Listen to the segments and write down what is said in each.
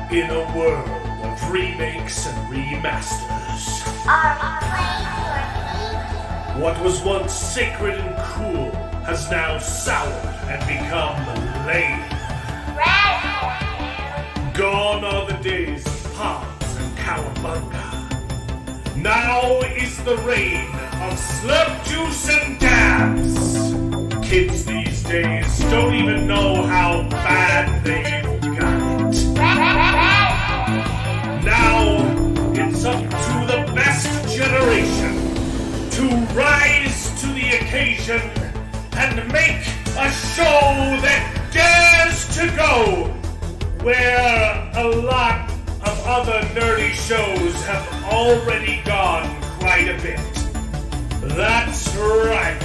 In a world of remakes and remasters, Are we playing for what was once sacred and cool has now soured and become lame. Red? Gone are the days of Pods and Cowabunga. Now is the reign of slurp juice and dabs. Kids these days don't even know how bad they've got it. Now it's up to the best generation to rise to the occasion and make a show that dares to go where a lot of other nerdy shows have already gone quite a bit. That's right.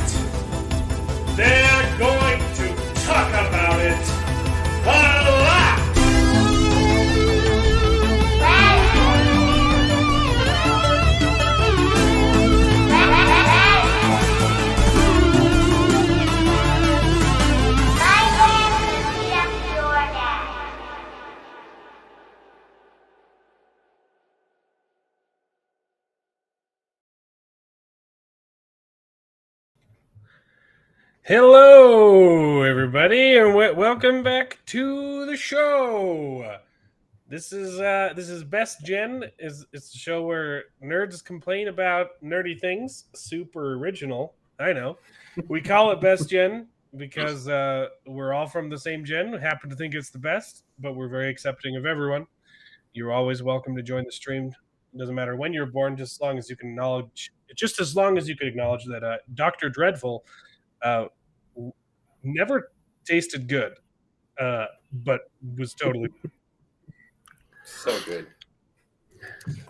They're going to talk about it a lot. Hello, everybody, and welcome back to the show. This is Best Gen. It's a show where nerds complain about nerdy things. Super original, I know. We call it Best Gen because we're all from the same gen. We happen to think it's the best, but we're very accepting of everyone. You're always welcome to join the stream. It doesn't matter when you're born, just as long as you can acknowledge that Dr. Dreadful never tasted good, but was totally so good.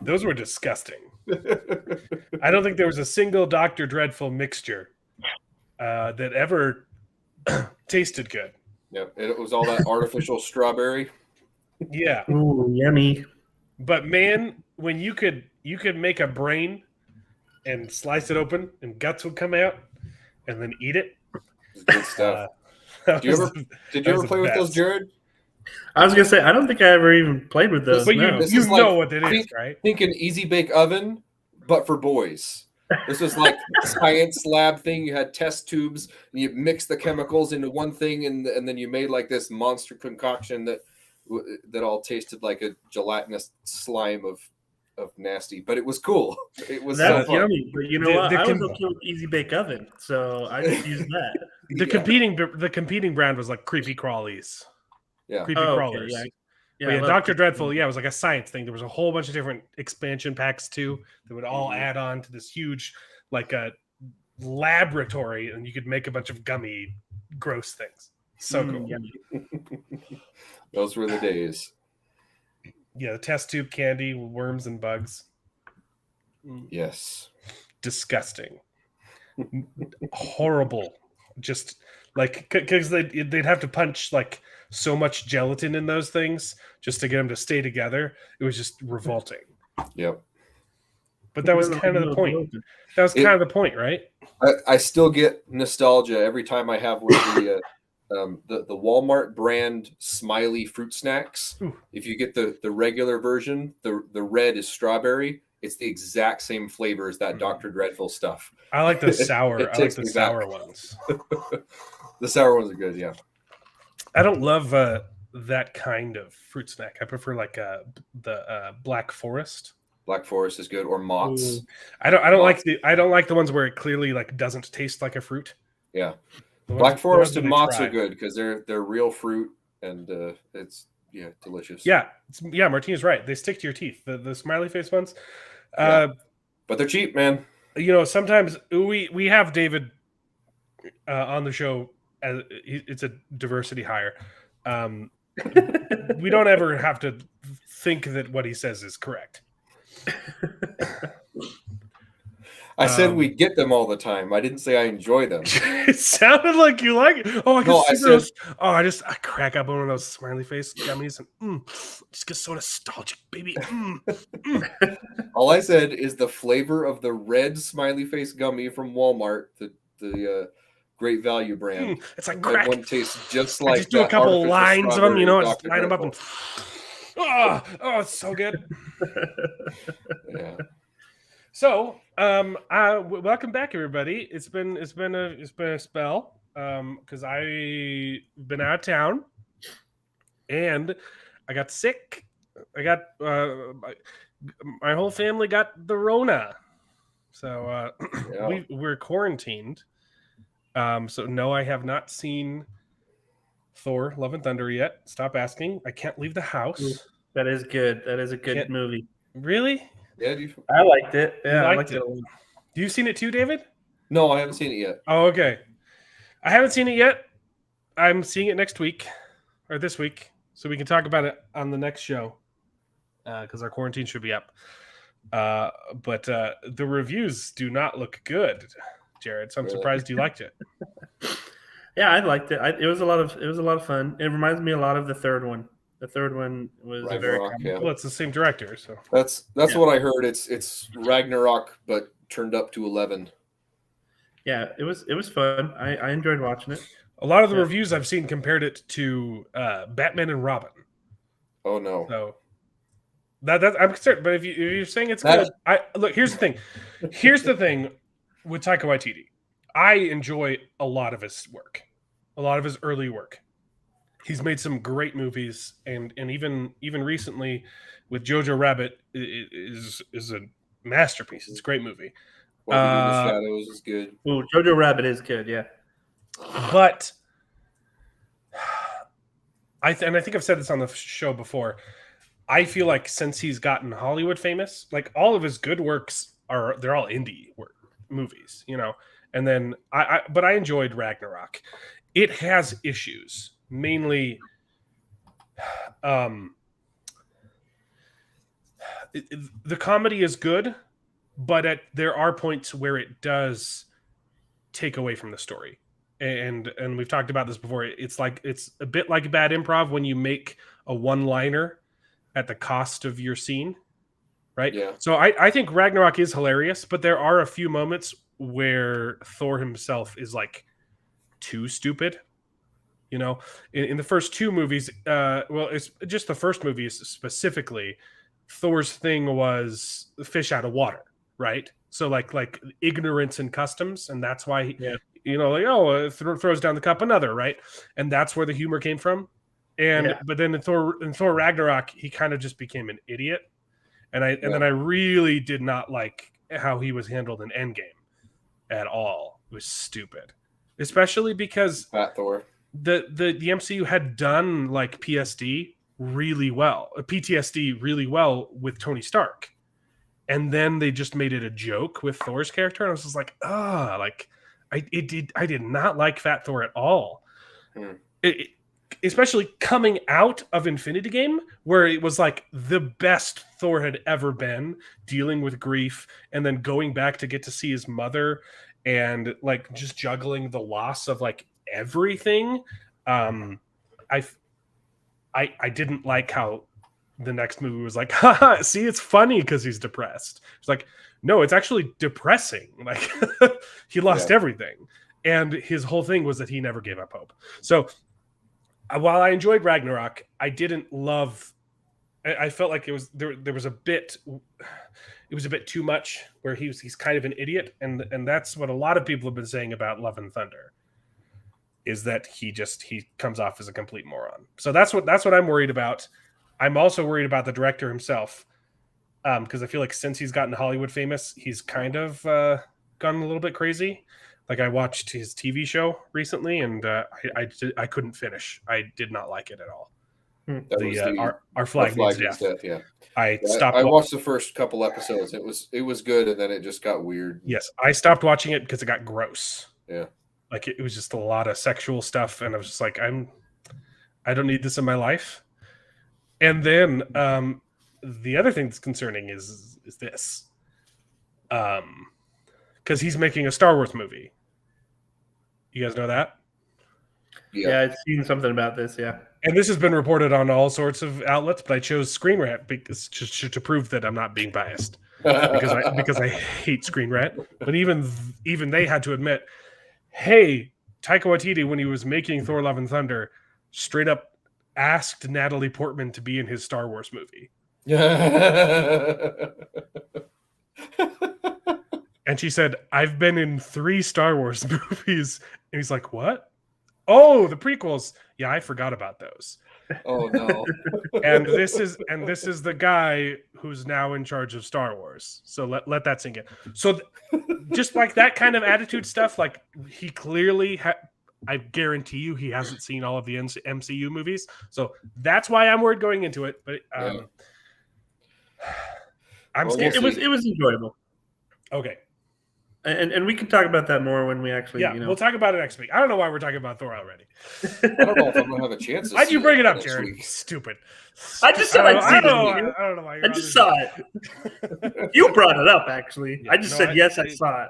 Those were disgusting. I don't think there was a single Dr. Dreadful mixture that ever tasted good. Yeah, it was all that artificial strawberry. Yeah. Ooh, yummy. But man, when you could make a brain and slice it open and guts would come out and then eat it. Good stuff. Did you ever play with those, Jared? I was gonna say I don't think I ever even played with those. But no. you know what it is, right? Think an easy bake oven, but for boys. This was like a science lab thing. You had test tubes, and you mix the chemicals into one thing, and then you made like this monster concoction that all tasted like a gelatinous slime of nasty. But it was cool. It was That's so fun. yummy. But you know what? I was okay with easy bake oven, so I just used that. The competing brand was like Creepy Crawlies. Yeah. Creepy Crawlers. Okay, Yeah, Dr. Dreadful, it was like a science thing. There was a whole bunch of different expansion packs too that would all add on to this huge, like a laboratory, and you could make a bunch of gummy, gross things. So cool. Yummy. Those were the days. Yeah, the test tube candy, worms and bugs. Yes. Disgusting. Horrible. Just like because they'd have to punch like so much gelatin in those things just to get them to stay together. It was just revolting. Yep. But that was kind of the point. That was kind of the point, right? I still get nostalgia every time I have one of the Walmart brand Smiley fruit snacks. Ooh. If you get the regular version, the red is strawberry. It's the exact same flavor as that Dr. Dreadful stuff. I like the sour. I like the sour back. ones. The sour ones are good, yeah. I don't love that kind of fruit snack. I prefer like the Black Forest. Black Forest is good, or Mott's. I don't like the ones where it clearly like doesn't taste like a fruit. Yeah, The Black ones- the Forest ones and that I Mott's are tried. good because they're real fruit and it's delicious. Yeah, Martina's right. They stick to your teeth. The smiley face ones. But they're cheap, man. Sometimes we have David on the show. It's a diversity hire. We don't ever have to think that what he says is correct. I said we get them all the time. I didn't say I enjoy them. It sounded like you like it. Oh, I crack up on one of those smiley face gummies and just get so nostalgic, baby. All I said is the flavor of the red smiley face gummy from Walmart, the Great Value brand. It's like That crack. one tastes just I like just do a that couple artificial lines of them, strawberry just Dr. line them up and Dreadful. Oh, it's so good. Yeah. So, welcome back, everybody. It's been a spell, because I've been out of town, and I got sick. I got my whole family got the Rona, so Yeah. we're quarantined. So no, I have not seen Thor: Love and Thunder yet. Stop asking. I can't leave the house. That is good. That is a good Can't- movie. Really? Yeah. I liked it. You Yeah, I liked liked it it? a lot. You seen it too, David? No, I haven't seen it yet. Oh, okay. I haven't seen it yet. I'm seeing it next week or this week, so we can talk about it on the next show because our quarantine should be up. But the reviews do not look good, Jared. So I'm Really? surprised you liked it. Yeah, I liked it. It was a lot of fun. It reminds me a lot of the third one. The third one was a very Ragnarok, yeah. Well, it's the same director, so That's Yeah. what I heard. It's Ragnarok, but turned up to 11. yeah. It was fun. I enjoyed watching it. a lot of the Yeah. reviews I've seen compared it to Batman and Robin. Oh no. So that I'm concerned. But if you're saying it's That- good, I look. Here's the thing. Here's the thing with Taika Waititi. I enjoy a lot of his work, a lot of his early work. He's made some great movies, and even recently with Jojo Rabbit is a masterpiece. It's a great movie. What We Do in the Shadows is good. Ooh, Jojo Rabbit is good. Yeah. But I think I've said this on the show before. I feel like since he's gotten Hollywood famous, like all of his good works they're all indie movies, you know. And then but I enjoyed Ragnarok. It has issues, mainly the comedy is good, but there are points where it does take away from the story. And we've talked about this before. It's a bit like bad improv when you make a one-liner at the cost of your scene, right? Yeah. So I think Ragnarok is hilarious, but there are a few moments where Thor himself is like too stupid. You know, in the first two movies, well, it's just the first movie specifically. Thor's thing was fish out of water, right? So like ignorance and customs, and that's why you know, like throws down the cup another, right? And that's where the humor came from. And but then in Thor Ragnarok, he kind of just became an idiot, and then I really did not like how he was handled in Endgame at all. It was stupid, especially because Fat Thor. the MCU had done like PTSD really well with Tony Stark, and then they just made it a joke with Thor's character, and I was just like, I did not like Fat Thor at all. Especially coming out of Infinity Game, where it was like the best Thor had ever been, dealing with grief, and then going back to get to see his mother, and like just juggling the loss of like everything. I didn't like how the next movie was like, haha, see, it's funny because he's depressed. It's like, no, it's actually depressing. Like he lost everything. And his whole thing was that he never gave up hope. So while I enjoyed Ragnarok, I didn't love. I felt like it was there was a bit. It was a bit too much where he's kind of an idiot, and that's what a lot of people have been saying about Love and Thunder. Is that he comes off as a complete moron. So that's what I'm worried about. I'm also worried about the director himself, because I feel like since he's gotten Hollywood famous, he's kind of gone a little bit crazy. Like I watched his TV show recently, and I couldn't finish. I did not like it at all. Our flag needs death. Yeah. I stopped. I watched the first couple episodes. It was good, and then it just got weird. Yes, I stopped watching it because it got gross. Yeah. Like it was just a lot of sexual stuff, and I was just like, I don't need this in my life. And then the other thing that's concerning is this, because he's making a Star Wars movie. You guys know that? Yeah, I've seen something about this. Yeah, and this has been reported on all sorts of outlets, but I chose Screen Rant because to prove that I'm not being biased, because I hate Screen Rant. But even they had to admit, hey, Taika Waititi, when he was making Thor: Love and Thunder, straight up asked Natalie Portman to be in his Star Wars movie. And she said, I've been in 3 Star Wars movies. And he's like, what? Oh, the prequels. Yeah, I forgot about those. Oh no. And this is the guy who's now in charge of Star Wars. So let that sink in. So just like that kind of attitude stuff, like he clearly I guarantee you he hasn't seen all of the MCU movies. So that's why I'm worried going into it. But I'm Well, scared. we'll see. It was enjoyable. Okay. And we can talk about that more when we actually, We'll talk about it next week. I don't know why we're talking about Thor already. I don't know if I'm gonna have a chance. To Why'd see you bring it up, next Jared? week. Stupid. I just said I'd see I the don't movie. know why. I just saw it. You brought it up, actually. Yeah, I just said yes, I saw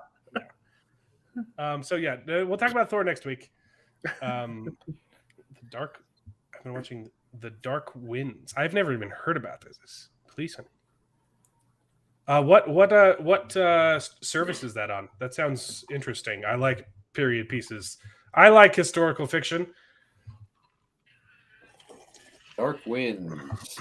it. So yeah, we'll talk about Thor next week. The Dark. I've been watching The Dark Winds. I've never even heard about this. Please. What service is that on? That sounds interesting. I like period pieces. I like historical fiction. Dark Winds.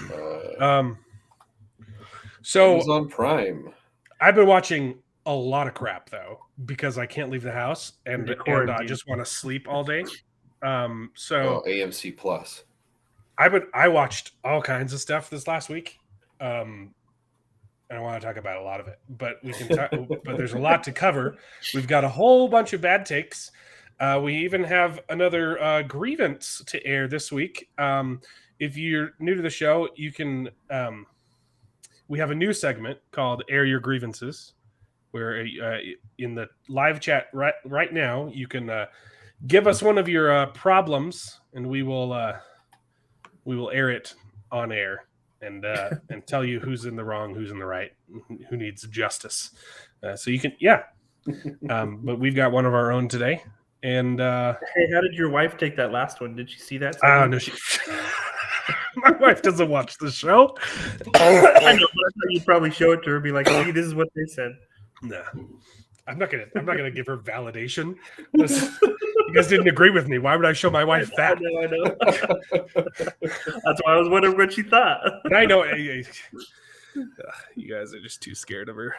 So Amazon Prime. I've been watching a lot of crap though because I can't leave the house and I just want to sleep all day. So AMC Plus. I watched all kinds of stuff this last week. And I want to talk about a lot of it, but we can talk, but there's a lot to cover. We've got a whole bunch of bad takes. We even have another grievance to air this week. If you're new to the show, you can. We have a new segment called "Air Your Grievances," where in the live chat right now you can give us one of your problems, and we will air it on air. And tell you who's in the wrong, who's in the right, who needs justice. So you can, but we've got one of our own today. And hey, how did your wife take that last one? Did she see that? Oh no, my wife doesn't watch the show. I know, but I thought you'd probably show it to her, be like, "See, this is what they said." Nah, I'm not gonna give her validation. You guys didn't agree with me. Why would I show my wife that? I know. That's why I was wondering what she thought. I know. You guys are just too scared of her.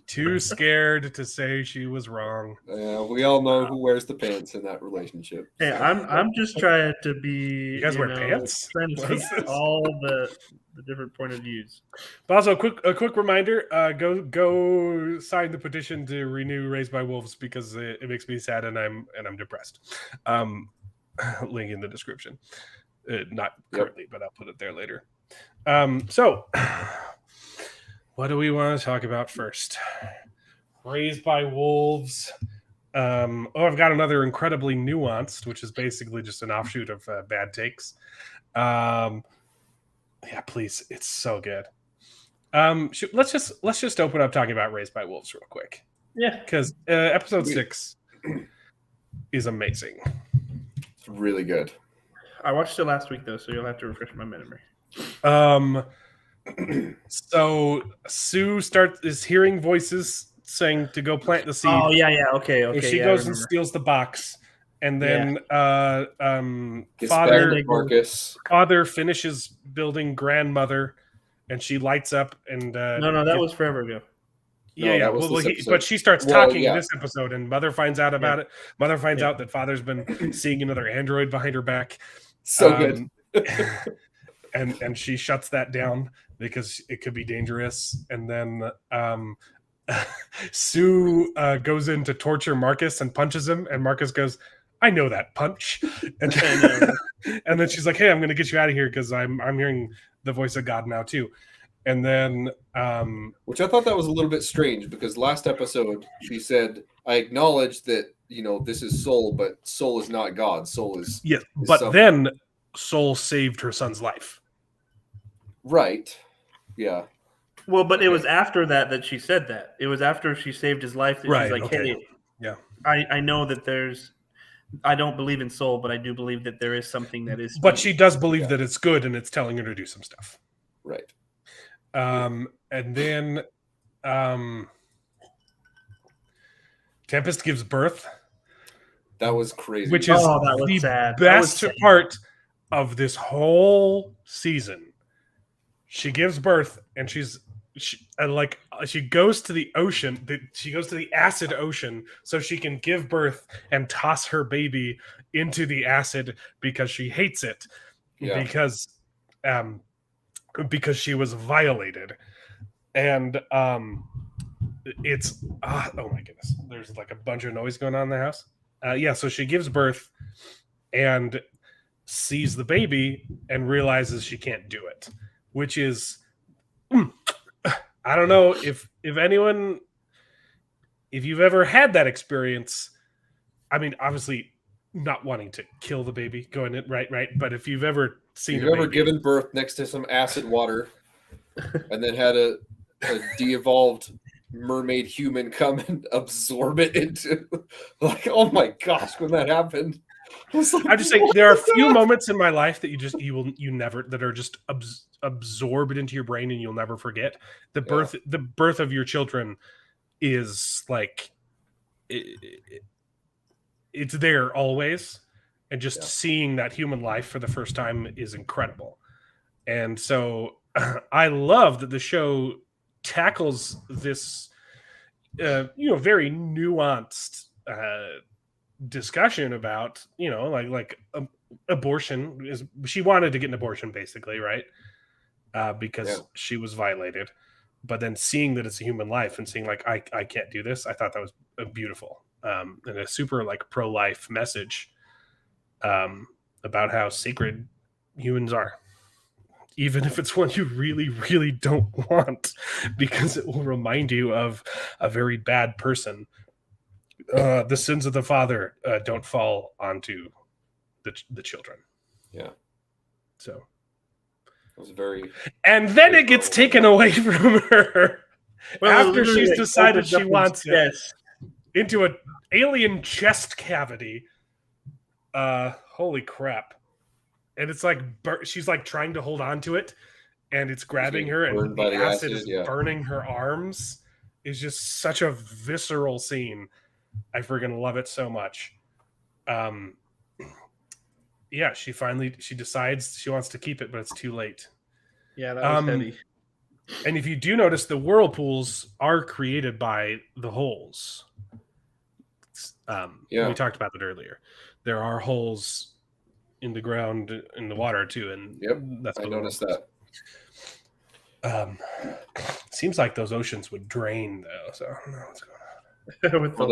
Too scared to say she was wrong. We all know who wears the pants in that relationship. Hey, I'm just trying to be. You guys wear pants? Trying to see all the different point of views. But also, a quick reminder: go sign the petition to renew Raised by Wolves because it makes me sad and I'm depressed. Link in the description. Not currently, but I'll put it there later. So, what do we want to talk about first? Raised by Wolves. I've got another incredibly nuanced, which is basically just an offshoot of bad takes. Yeah, please, it's so good. Let's just open up talking about Raised by Wolves real quick. Yeah, because episode 6 is amazing. It's really good. I watched it last week though, so you'll have to refresh my memory. So Sue is hearing voices saying to go plant the seed. Oh yeah, okay. And she goes and steals the box, and then father finishes building grandmother, and she lights up. And no, that was forever ago. But she starts talking in this episode, and Mother finds out about it. Mother finds out that Father's been seeing another android behind her back. So good. and she shuts that down because it could be dangerous. And then Sue goes in to torture Marcus and punches him, and Marcus goes, "I know that punch." And then she's like, "Hey, I'm going to get you out of here because I'm hearing the voice of God now too." And then which I thought that was a little bit strange because last episode she said, "I acknowledge that this is Soul, but Soul is not God. Soul is but something." Then Soul saved her son's life. Right. Yeah. Well, but it was after that she said that. It was after she saved his life that she's like, "Hey, I know that I don't believe in soul, but I do believe that there is something that is." But she does believe that it's good, and it's telling her to do some stuff. Right. And then Tempest gives birth. That was crazy. Which is that was the sad. best part of this whole season. She gives birth, and she goes to the ocean. She goes to the acid ocean so she can give birth and toss her baby into the acid because she hates it. Yeah. Because she was violated. And it's oh my goodness, there's like a bunch of noise going on in the house. So she gives birth and sees the baby and realizes she can't do it, which is I don't know if anyone, if you've ever had that experience. I mean, obviously not wanting to kill the baby, going it right, but if you've ever seen, you've ever given birth next to some acid water and then had a de-evolved mermaid human come and absorb it into, like, oh my gosh, when that happened, I'm just saying there are a few moments in my life that you never, that are just absorbed into your brain and you'll never forget. The birth of your children is like it's there always, and just seeing that human life for the first time is incredible. And so I love that the show tackles this very nuanced discussion about abortion. Is she wanted to get an abortion, basically, right? Because she was violated, but then seeing that it's a human life and seeing like I can't do this, I thought that was beautiful, and a super like pro-life message about how sacred humans are, even if it's one you really, really don't want, because it will remind you of a very bad person. The sins of the father don't fall onto the children. Yeah. So it was very. And then it gets taken away from her after she's decided she wants it into an alien chest cavity. Holy crap. And it's like she's like trying to hold on to it, and it's grabbing her, and the acid is burning her arms. It's just such a visceral scene. I freaking love it so much. She decides she wants to keep it, but it's too late. Yeah, that was heavy. And if you do notice, the whirlpools are created by the holes. We talked about that earlier. There are holes in the ground, in the water too, and I noticed that. Seems like those oceans would drain though, so I don't know what's going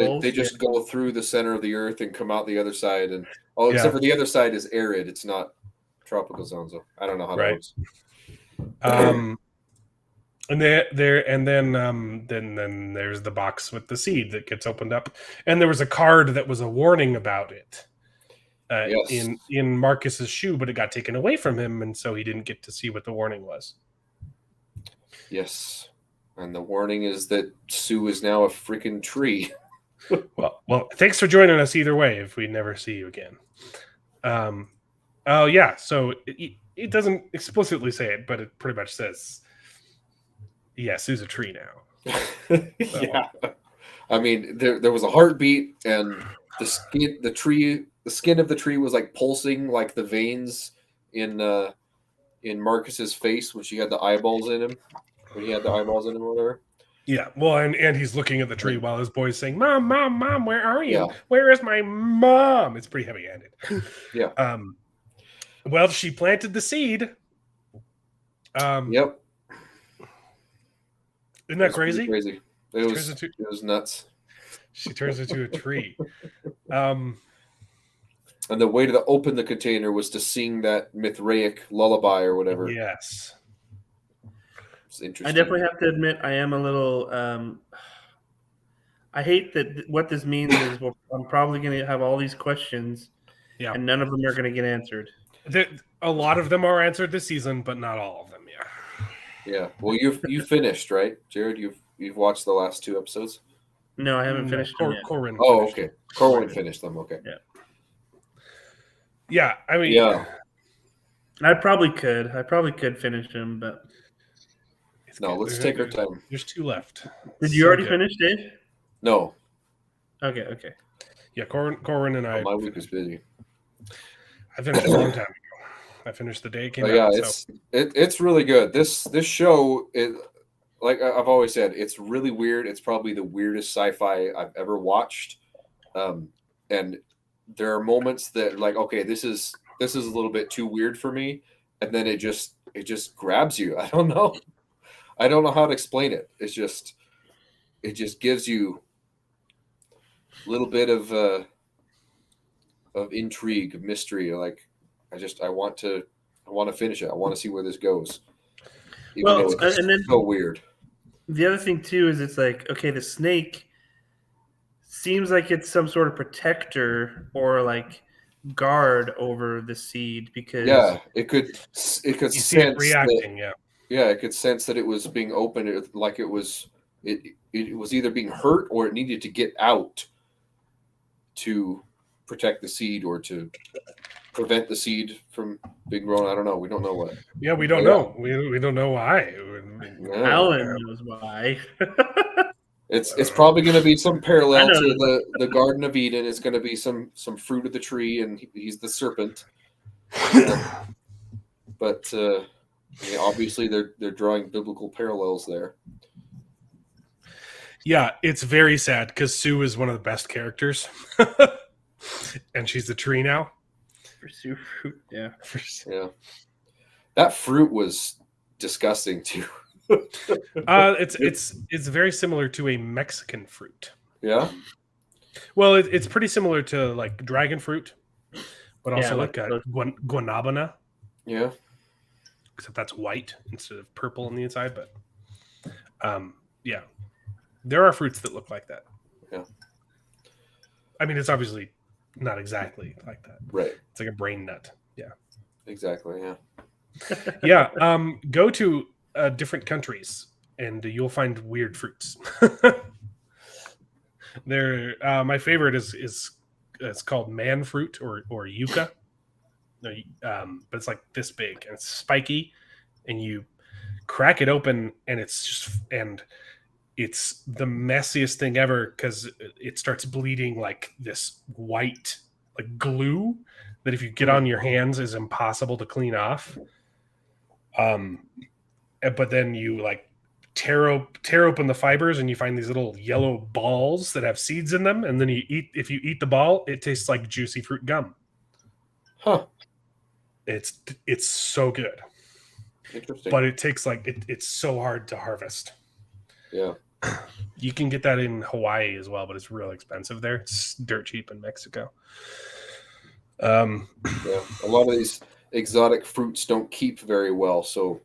on. They just go through the center of the earth and come out the other side, and except for the other side is arid. It's not tropical zone, so I don't know how that works. And then there's the box with the seed that gets opened up, and there was a card that was a warning about it in Marcus's shoe, but it got taken away from him, and so he didn't get to see what the warning was. Yes, and the warning is that Sue is now a freaking tree. well, thanks for joining us either way. If we never see you again, so it doesn't explicitly say it, but it pretty much says, Sue's a tree now. Yeah. I mean, there was a heartbeat, and the skin of the tree was like pulsing, like the veins in Marcus's face when he had the eyeballs in him or whatever. Yeah, well, and he's looking at the tree while his boy's saying, "Mom, Mom, Mom, where are you? Where is my mom?" It's pretty heavy-handed. Yeah. Well, she planted the seed. Yep. Isn't that crazy? Crazy. It was nuts. She turns into a tree. And the way to open the container was to sing that Mithraic lullaby or whatever. Yes. It's interesting. I definitely have to admit I am a little I hate that what this means is I'm probably going to have all these questions and none of them are going to get answered. A lot of them are answered this season, but not all of them, Yeah. Well, you finished, right, Jared? You've watched the last 2 episodes? No, I haven't finished them yet. Corwin. Oh, okay. Corwin finished them. Okay. Yeah. Yeah, I mean, I probably could finish them, but let's take our time. There's 2 left. Did you already finish, Dave? No. Okay. Yeah, Corin and I. My week was busy. I finished a long time ago. I finished the day it came Yeah, out. it's really good. This show is, like I've always said, it's really weird. It's probably the weirdest sci-fi I've ever watched. And there are moments that like, okay, this is a little bit too weird for me, and then it just grabs you. I don't know how to explain it. It just gives you a little bit of intrigue, of mystery. Like I want to finish it. I want to see where this goes. Even though it's and then so weird. the other thing too is it's like, okay, the snake seems like it's some sort of protector or like guard over the seed because it could you sense see it reacting. it could sense that it was being opened, like it was either being hurt or it needed to get out to protect the seed or to prevent the seed from being grown. I don't know. We don't know what. Yeah, we don't know. We don't know why. Alan knows why. It's probably going to be some parallel to the Garden of Eden. It's going to be some fruit of the tree, and he's the serpent. But obviously they're drawing biblical parallels there. Yeah, it's very sad because Sue is one of the best characters, and she's the tree now. Pursue fruit, yeah. That fruit was disgusting too. It's very similar to a Mexican fruit. Yeah. Well, it's pretty similar to like dragon fruit, but also like guanabana. Yeah. Except that's white instead of purple on the inside. But yeah, there are fruits that look like that. Yeah. I mean, it's obviously not exactly like that. Right. It's like a brain nut. Yeah. Exactly. Yeah. Yeah. Go to different countries and you'll find weird fruits. My favorite is it's called man fruit or yucca. But it's like this big and it's spiky, and you crack it open and it's the messiest thing ever because it starts bleeding like this white like glue that if you get on your hands is impossible to clean off. But then you like tear open the fibers and you find these little yellow balls that have seeds in them, and then if you eat the ball, it tastes like juicy fruit gum. Huh. It's so good. Interesting. But it takes it's so hard to harvest. Yeah. You can get that in Hawaii as well, but it's real expensive there. It's dirt cheap in Mexico. Yeah. A lot of these exotic fruits don't keep very well, so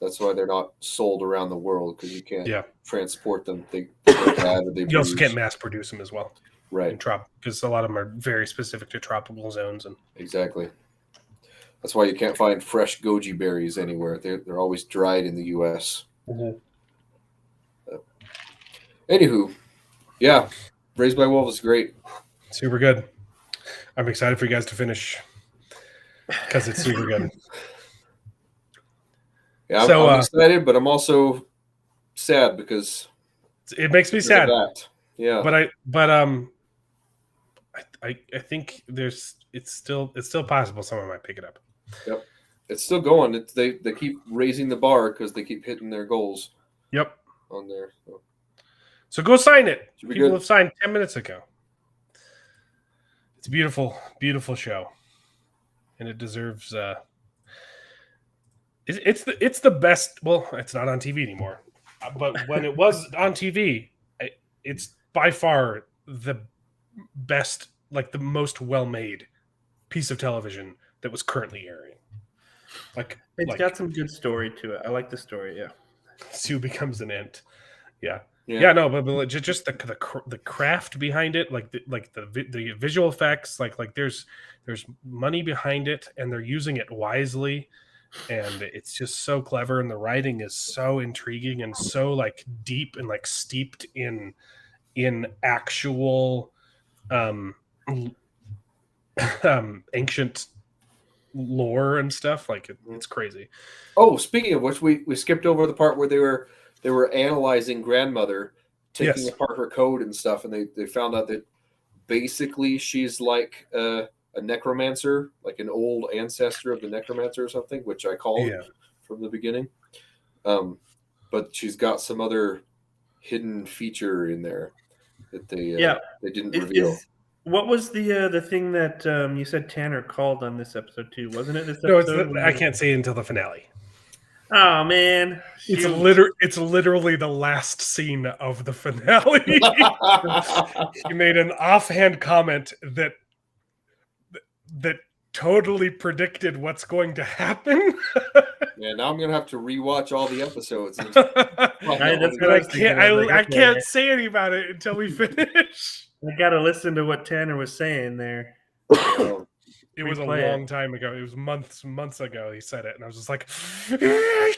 that's why they're not sold around the world, because you can't transport them. They go bad or they you also can't mass produce them as well. Right. Because a lot of them are very specific to tropical zones. And exactly. That's why you can't find fresh goji berries anywhere. They're always dried in the U.S. Mm-hmm. Anywho, yeah, Raised by Wolves is great. Super good. I'm excited for you guys to finish because it's super good. Yeah, I'm excited, but I'm also sad because it makes me sad. Yeah, but I think it's still possible someone might pick it up. Yep, it's still going. They keep raising the bar because they keep hitting their goals. Yep, on there. So go sign it. People have have signed 10 minutes ago. It's a beautiful, beautiful show, and it deserves. It's the best. Well, it's not on TV anymore, but when it was on TV, it's by far the best, like the most well-made piece of television that was currently airing. It's got some good story to it. I like the story. Yeah, Sue becomes an ant. Yeah, no, but just the craft behind it, like the visual effects, like there's money behind it, and they're using it wisely, and it's just so clever, and the writing is so intriguing and so like deep and like steeped in actual ancient lore and stuff. Like it's crazy. Oh, speaking of which, we skipped over the part where they were analyzing grandmother, taking apart her code and stuff, and they found out that basically she's like a necromancer, like an old ancestor of the necromancer or something, which I called from the beginning. But she's got some other hidden feature in there that they didn't reveal. What was the thing that you said Tanner called on this episode too? Wasn't it this No, episode? I can't say it until the finale. Oh man, it's literally the last scene of the finale. He made an offhand comment that totally predicted what's going to happen. Yeah, now I'm gonna have to rewatch all the episodes. I can't say anything about it until we finish. I gotta listen to what Tanner was saying there. It was a long time ago. It was months ago he said it, and I was just like, I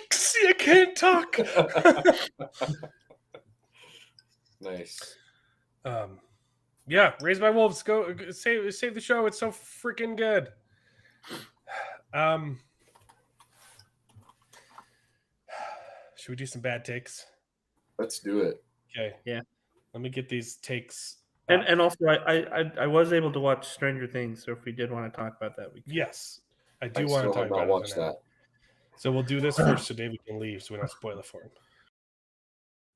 can't talk. Nice. Yeah, Raised by Wolves. Go save the show. It's so freaking good. Should we do some bad takes? Let's do it. Okay. Yeah. Let me get these takes. And also, I was able to watch Stranger Things, so if we did want to talk about that, we could. Yes, I do want to talk about watch that. So we'll do this first, so David can leave, so we don't spoil it for him.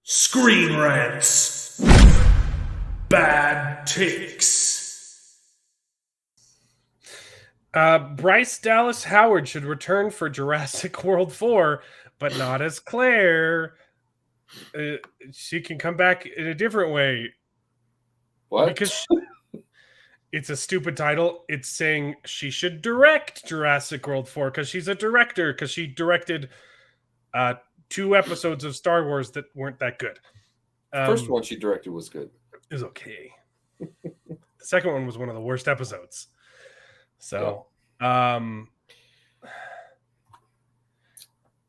Screen Rants. Bad takes. Bryce Dallas Howard should return for Jurassic World 4, but not as Claire. She can come back in a different way. What? Because it's a stupid title. It's saying she should direct Jurassic World 4 because she's a director, because she directed 2 episodes of Star Wars that weren't that good. First one she directed was good. It was okay. The second one was one of the worst episodes. So,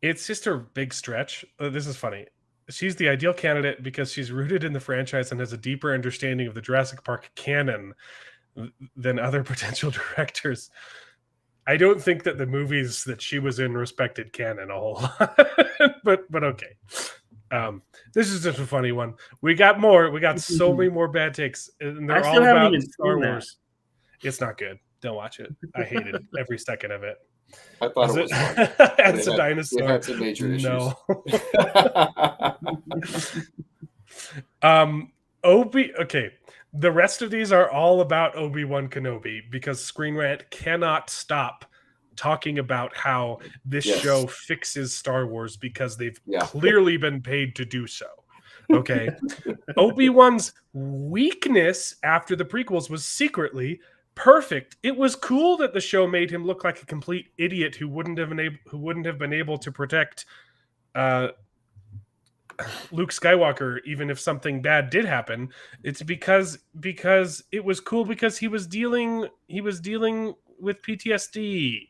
it's just a big stretch. This is funny. She's the ideal candidate because she's rooted in the franchise and has a deeper understanding of the Jurassic Park canon than other potential directors. I don't think that the movies that she was in respected canon a whole lot, but okay. This is just a funny one. We got more. We got so many more bad takes, and they're all about Star Wars. It's not good. Don't watch it. I hated every second of it. I thought it was fun. As a dinosaur. It had some major issues. No. Okay. The rest of these are all about Obi-Wan Kenobi because Screen Rant cannot stop talking about how this show fixes Star Wars because they've clearly been paid to do so. Okay. Obi-Wan's weakness after the prequels was secretly perfect. It was cool that the show made him look like a complete idiot who wouldn't have been able to protect Luke Skywalker even if something bad did happen. It's because it was cool because he was dealing with PTSD.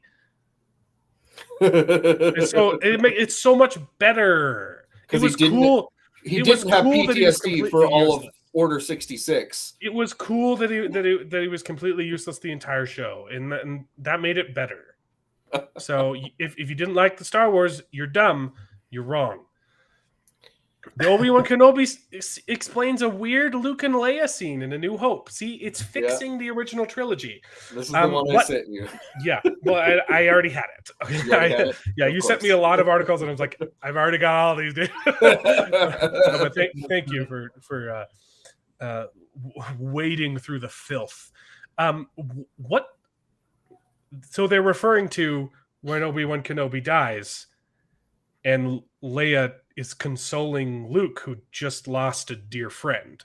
And so it's so much better. It was cool. He didn't have PTSD for all of Order 66. It was cool that he was completely useless the entire show, and that made it better. So if you didn't like the Star Wars, you're dumb. You're wrong. The Obi-Wan Kenobi explains a weird Luke and Leia scene in A New Hope. See, it's fixing the original trilogy. This is the one I sent you. Yeah, well, I already had it. You sent me a lot of articles, and I was like, I've already got all these. But thank you for wading through the filth. What? So they're referring to when Obi-Wan Kenobi dies, and Leia is consoling Luke, who just lost a dear friend.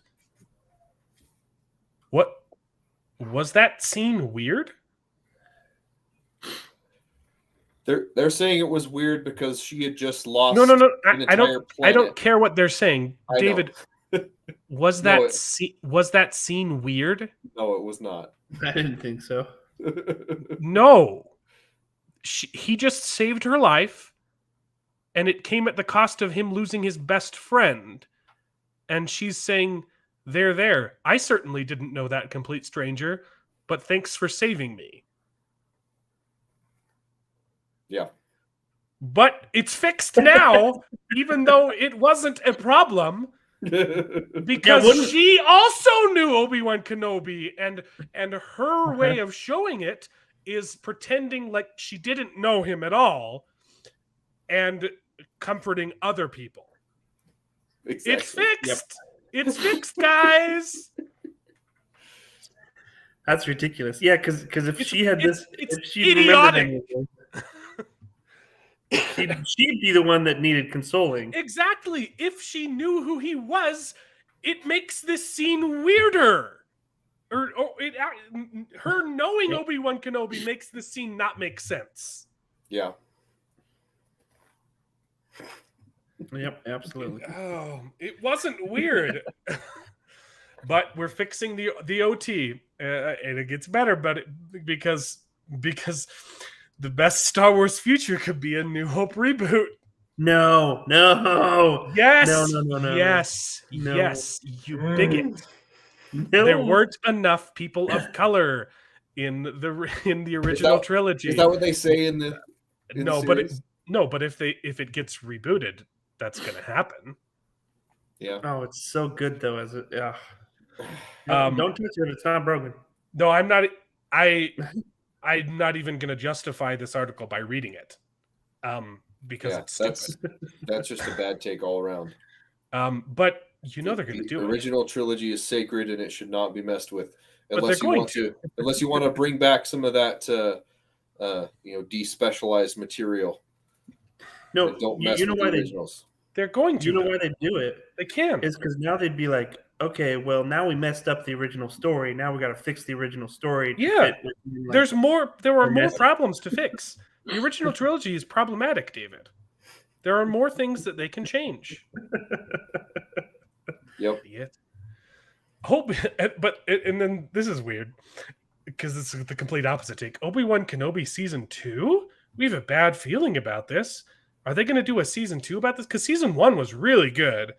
What was that scene weird? They're saying it was weird because she had just lost. No. I don't care what they're saying, David. Was that scene weird? No, it was not. I didn't think so. No, he just saved her life. And it came at the cost of him losing his best friend. And she's saying, there. I certainly didn't know that, complete stranger, but thanks for saving me. Yeah. But it's fixed now, even though it wasn't a problem. Because she also knew Obi-Wan Kenobi, and her way of showing it is pretending like she didn't know him at all and comforting other people. Exactly. It's fixed. Yep. It's fixed, guys. That's ridiculous. Yeah, because if she had this, if she idiotic. Remembered anything, she'd be the one that needed consoling. Exactly. If she knew who he was, it makes this scene weirder. Her knowing Obi-Wan Kenobi makes the scene not make sense. Yeah. Yep, absolutely. Oh, it wasn't weird. But we're fixing the OT, and it gets better. But because the best Star Wars future could be a New Hope reboot. No. Yes. No. Yes. No. Yes. You bigot. No. There weren't enough people of color in the original trilogy. Is that what they say in the? But if it gets rebooted, that's going to happen. Yeah. Oh, it's so good though. As it, yeah. Don't touch it. It's not broken. No, I'm not. I'm not even going to justify this article by reading it, because it's stupid. That's just a bad take all around. But they're going to do it. The original trilogy is sacred and it should not be messed with, unless you want to bring back some of that, despecialized material. No, don't mess with the originals. They're going to. You know why they do it? They can. It's because now they'd be like, okay, well, now we messed up the original story. Now we got to fix the original story. Yeah, there's more. There are more problems to fix. The original trilogy is problematic, David. There are more things that they can change. Yep. And then this is weird because it's the complete opposite take. Obi-Wan Kenobi season 2. We have a bad feeling about this. Are they going to do a season 2 about this? Because season 1 was really good,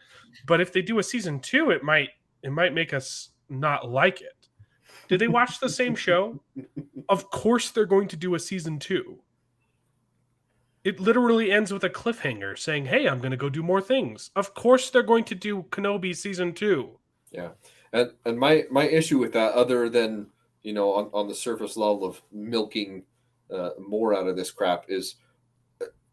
but if they do a season 2, it might make us not like it. Did they watch the same show? Of course, they're going to do a season 2. It literally ends with a cliffhanger saying, "Hey, I'm going to go do more things." Of course, they're going to do Kenobi season 2. Yeah, and my issue with that, other than on the surface level of milking more out of this crap, is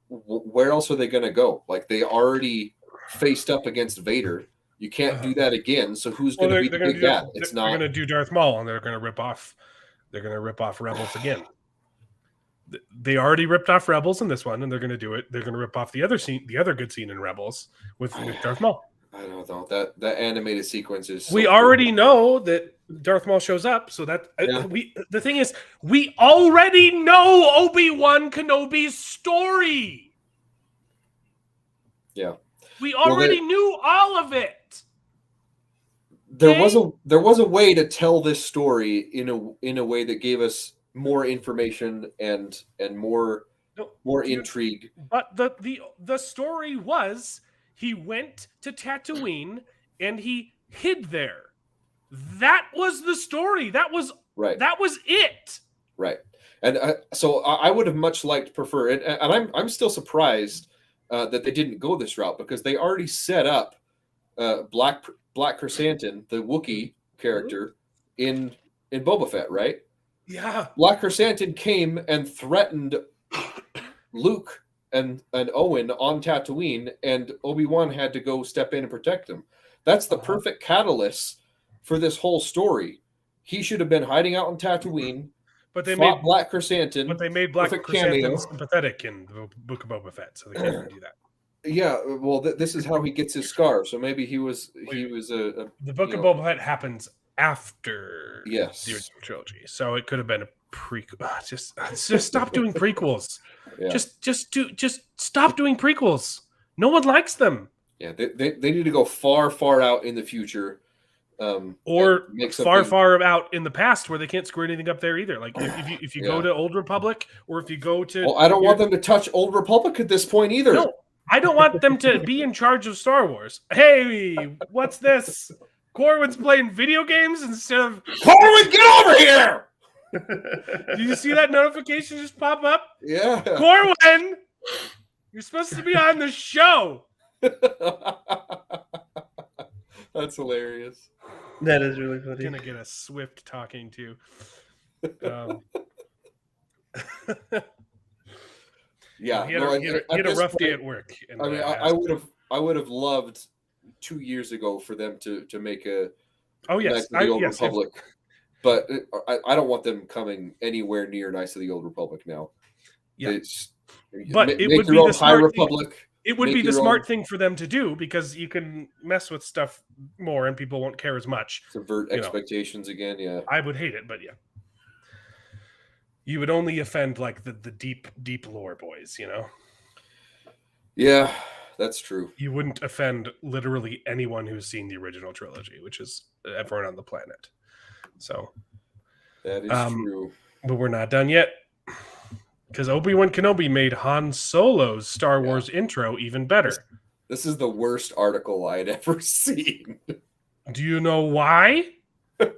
where else are they going to go? Like, they already faced up against Vader. You can't do that again. So who's going to be the big bad? They're going to do Darth Maul, and they're going to rip off Rebels again. They already ripped off Rebels in this one, and they're going to do it. They're going to rip off the other good scene in Rebels with Darth Maul. I don't know, that animated sequence is. We already know that Darth Maul shows up, so that the thing is, we already know Obi-Wan Kenobi's story. Yeah, we already knew all of it. There was a way to tell this story in a way that gave us more information and more intrigue. But the story was, he went to Tatooine and he hid there. That was the story. That was right. That was it. Right. And so I would have prefer it. And I'm still surprised that they didn't go this route, because they already set up Black Chrysanthemum, the Wookiee character, in Boba Fett, right? Yeah. Black Chrysanthemum came and threatened Luke and Owen on Tatooine, and Obi-Wan had to go step in and protect him. That's the perfect catalyst for this whole story. He should have been hiding out on Tatooine, but they made Black Chrysanthemum. But they made Black Chrysanthemum sympathetic in the Book of Boba Fett, so they can't do that. Yeah, well, this is how he gets his scar. So maybe he was a the Book of Boba Fett happens after the original trilogy, so it could have been a prequel. Just stop doing prequels. Yeah. Just stop doing prequels. No one likes them. Yeah, they need to go far out in the future, or far out in the past where they can't screw anything up there either. Like if you go to Old Republic, or if you go to, well, I don't want them to touch Old Republic at this point either. No, I don't want them to be in charge of Star Wars. Hey, what's this? Corwin's playing video games instead of Corwin. Get over here! Did you see that notification just pop up? Yeah, Corwin, you're supposed to be on the show. That's hilarious. That is really funny. Gonna get a swift talking to. Yeah, he had a rough day at work. And, I mean, I would have loved 2 years ago for them to make a Knights of the Old Republic, but I don't want them coming anywhere near Knights of the Old Republic now. Yeah, but it would be the High Republic. It would be the smart thing for them to do because you can mess with stuff more and people won't care as much. Subvert expectations again, yeah. I would hate it, but yeah. You would only offend like the deep lore boys, you know? Yeah, that's true. You wouldn't offend literally anyone who's seen the original trilogy, which is everyone on the planet. So that is true. But we're not done yet. Because Obi-Wan Kenobi made Han Solo's Star Wars intro even better. This is the worst article I'd ever seen. Do you know why?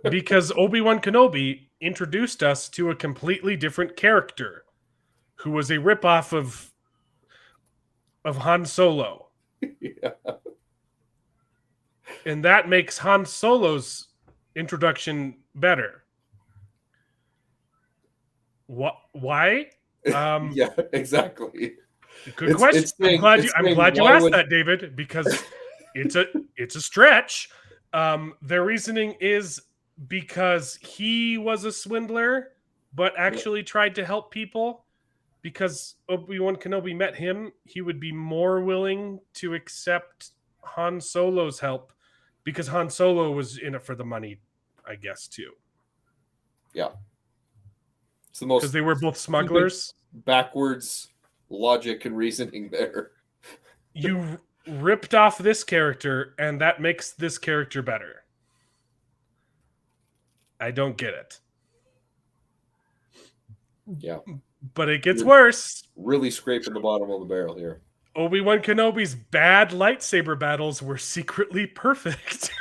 Because Obi-Wan Kenobi introduced us to a completely different character who was a ripoff of Han Solo. Yeah. And that makes Han Solo's introduction better. What? Why? Yeah, exactly. Good question. I'm glad you asked that, David, because it's a stretch. Their reasoning is because he was a swindler, but actually tried to help people. Because Obi-Wan Kenobi met him, he would be more willing to accept Han Solo's help because Han Solo was in it for the money, I guess, too. Yeah. It's the most because they were both smugglers. Backwards logic and reasoning there. You ripped off this character, and that makes this character better. I don't get it. Yeah. But it gets worse. Really scraping the bottom of the barrel here. Obi-Wan Kenobi's bad lightsaber battles were secretly perfect.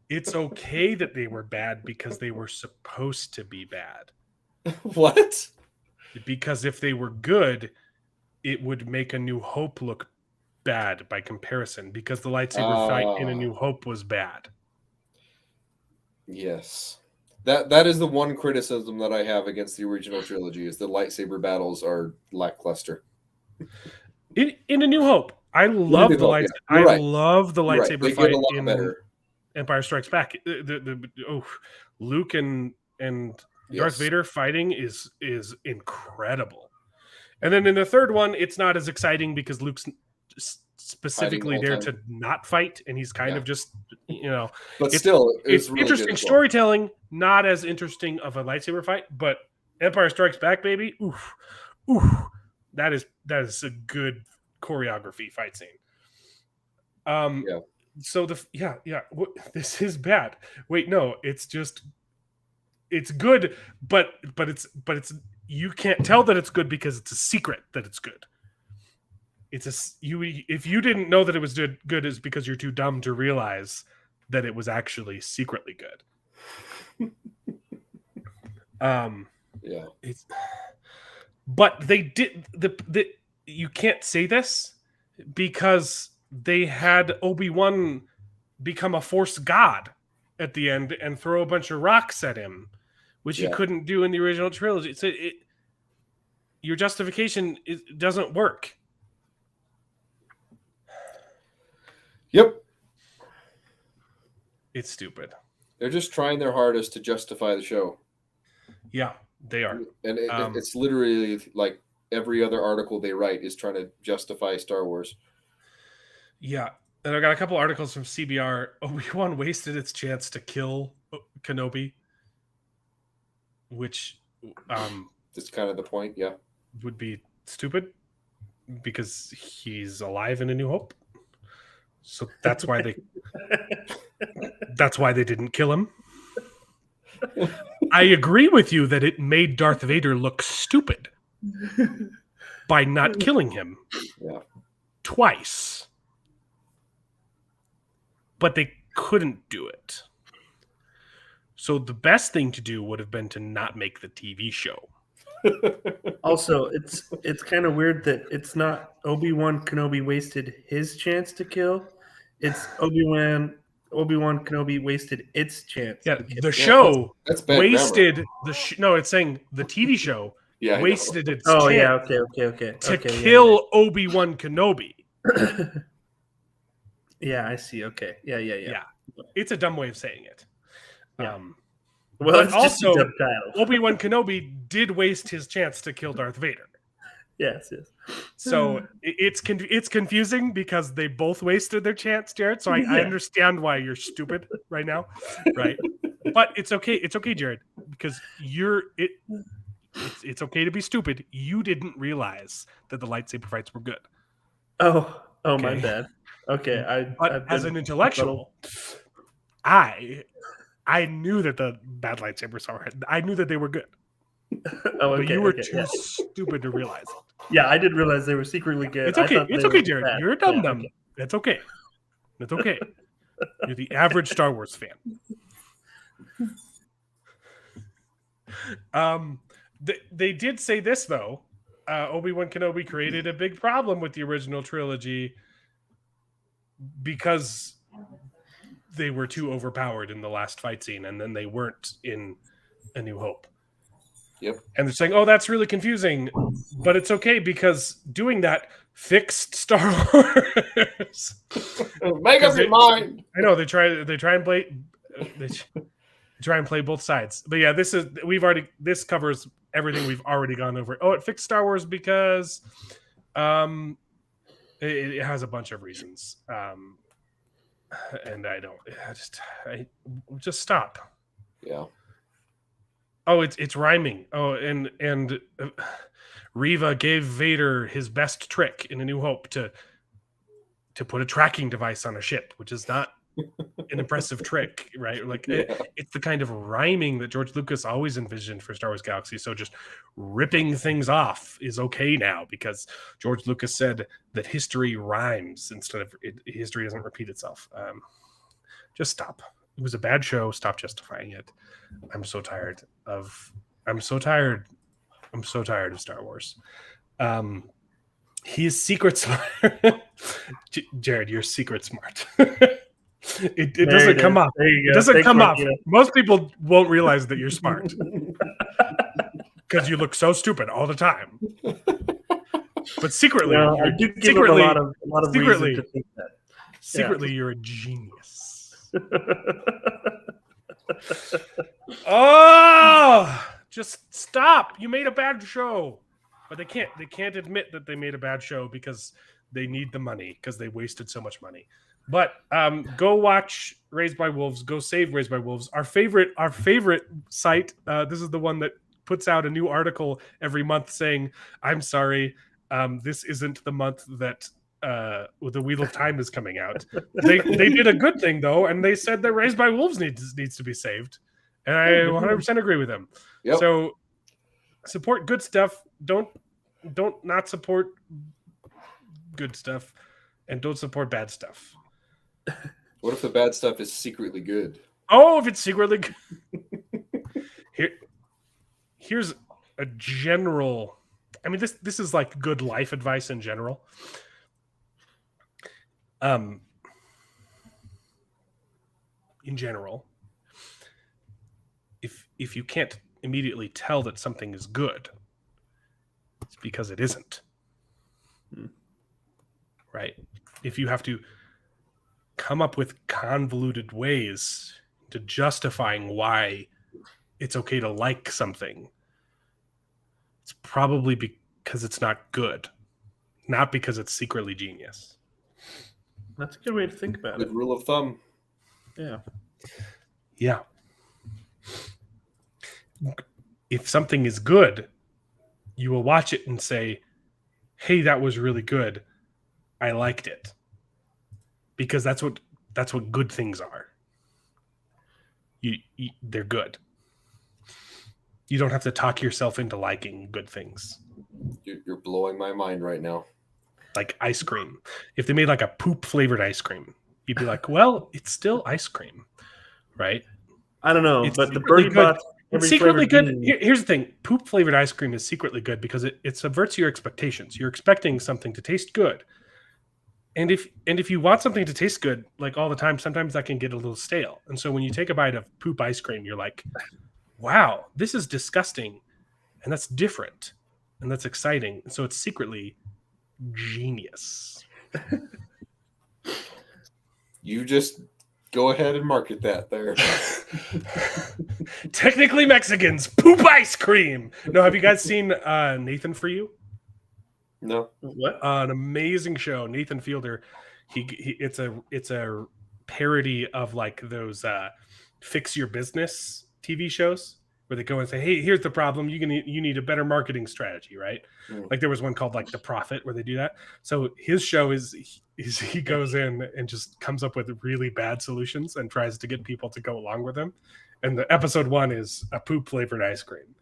It's okay that they were bad because they were supposed to be bad. What? Because if they were good, it would make A New Hope look bad by comparison because the lightsaber fight in A New Hope was bad. Yes. That is the one criticism that I have against the original trilogy is the lightsaber battles are lackluster. In A New Hope, I love the lightsaber. I love the lightsaber fight in better. Empire Strikes Back. Luke and Darth Vader fighting is incredible. And then in the third one, it's not as exciting because Luke's specifically there to not fight, and he's kind of just, But still, it's really interesting storytelling, not as interesting of a lightsaber fight. But Empire Strikes Back, baby, that is a good choreography fight scene. So this is bad. Wait, no, it's good, but it's you can't tell that it's good because it's a secret that it's good. If you didn't know that it was good is because you're too dumb to realize that it was actually secretly good. But they did you can't say this because they had Obi-Wan become a Force god at the end and throw a bunch of rocks at him, which he couldn't do in the original trilogy. So your justification doesn't work. Yep. It's stupid. They're just trying their hardest to justify the show. Yeah, they are. And it's literally like every other article they write is trying to justify Star Wars. Yeah. And I got a couple articles from CBR. Obi-Wan wasted its chance to kill Kenobi, which that's kind of the point, yeah. Would be stupid because he's alive in A New Hope. So that's why they didn't kill him. I agree with you that it made Darth Vader look stupid by not killing him twice. But they couldn't do it. So the best thing to do would have been to not make the TV show. Also, it's kind of weird that it's not Obi-Wan Kenobi wasted his chance to kill. It's Obi-Wan Kenobi wasted its chance. Yeah, to kill. the show That's bad wasted no. It's saying the TV show Yeah, I know. wasted its Oh chance yeah, okay. to Okay, kill Obi-Wan Kenobi. Yeah, I see. Okay, yeah. Yeah, it's a dumb way of saying it. Yeah. Well, But it's just also, a subtitle. Obi-Wan Kenobi did waste his chance to kill Darth Vader. Yes. So it's confusing because they both wasted their chance, Jared. So I understand why you're stupid right now, right? But it's okay. It's okay, Jared, because it's okay to be stupid. You didn't realize that the lightsaber fights were good. Oh, Okay. my bad. Okay, But as an intellectual, I knew that the bad lightsabers are. I knew that they were good. Oh, okay. But you were too stupid to realize it. Yeah, I didn't realize they were secretly good. It's okay. It's okay, Jared. Bad. You're a dumb. Okay. It's okay. It's okay. You're the average Star Wars fan. They did say this though. Obi-Wan Kenobi created a big problem with the original trilogy because they were too overpowered in the last fight scene, and then they weren't in A New Hope. Yep. And they're saying, "Oh, that's really confusing," but it's okay because doing that fixed Star Wars. Make up your mind. I know they try and play. They try and play both sides, but yeah, this covers everything we've already gone over. Oh, it fixed Star Wars because, it has a bunch of reasons, and I just stop. Yeah. Oh, it's rhyming. Oh, and Reva gave Vader his best trick in A New Hope to put a tracking device on a ship, which is not an impressive trick, right? Like it's the kind of rhyming that George Lucas always envisioned for Star Wars Galaxy. So just ripping things off is okay now because George Lucas said that history rhymes instead of history doesn't repeat itself. Just stop. It was a bad show. Stop justifying it. I'm so tired of Star Wars. He's secret smart. Jared, you're secret smart. It doesn't come off. It doesn't come off. Most people won't realize that you're smart because you look so stupid all the time. But secretly, I do give a lot of reason to think that. Secretly, you're a genius. Oh, just stop. You made a bad show. But they can't admit that they made a bad show because they need the money because they wasted so much money. But go watch Raised by Wolves. Go save Raised by Wolves. Our favorite site. This is the one that puts out a new article every month saying, "I'm sorry, this isn't the month that the Wheel of Time is coming out." They did a good thing though, and they said that Raised by Wolves needs to be saved, and I 100% agree with them. Yep. So support good stuff. Don't not support good stuff, and don't support bad stuff. What if the bad stuff is secretly good? Oh, if it's secretly good. Here's a general. I mean, this is like good life advice in general. In general, if you can't immediately tell that something is good, it's because it isn't. Right? If you have to come up with convoluted ways to justifying why it's okay to like something, it's probably because it's not good, not because it's secretly genius. That's a good way to think about it. Good rule of thumb. Yeah. If something is good, you will watch it and say, "Hey, that was really good. I liked it." Because that's what good things are. They're good. You don't have to talk yourself into liking good things. You're blowing my mind right now. Like ice cream. If they made like a poop flavored ice cream, you'd be like, "Well, it's still ice cream." Right? I don't know, It's but the Birdie Bots, it's secretly good. Here's the thing: poop flavored ice cream is secretly good because it subverts your expectations. You're expecting something to taste good, And if you want something to taste good, like all the time, sometimes that can get a little stale. And so when you take a bite of poop ice cream, you're like, wow, this is disgusting. And that's different. And that's exciting. So it's secretly genius. You just go ahead and market that there. Technically Mexicans, poop ice cream. No, have you guys seen Nathan For You? No. What? An amazing show. Nathan Fielder. It's a parody of like those fix your business TV shows where they go and say, hey, here's the problem. You need a better marketing strategy, right? Like there was one called like The Prophet where they do that. So his show is he goes in and just comes up with really bad solutions and tries to get people to go along with him. And the episode 1 is a poop flavored ice cream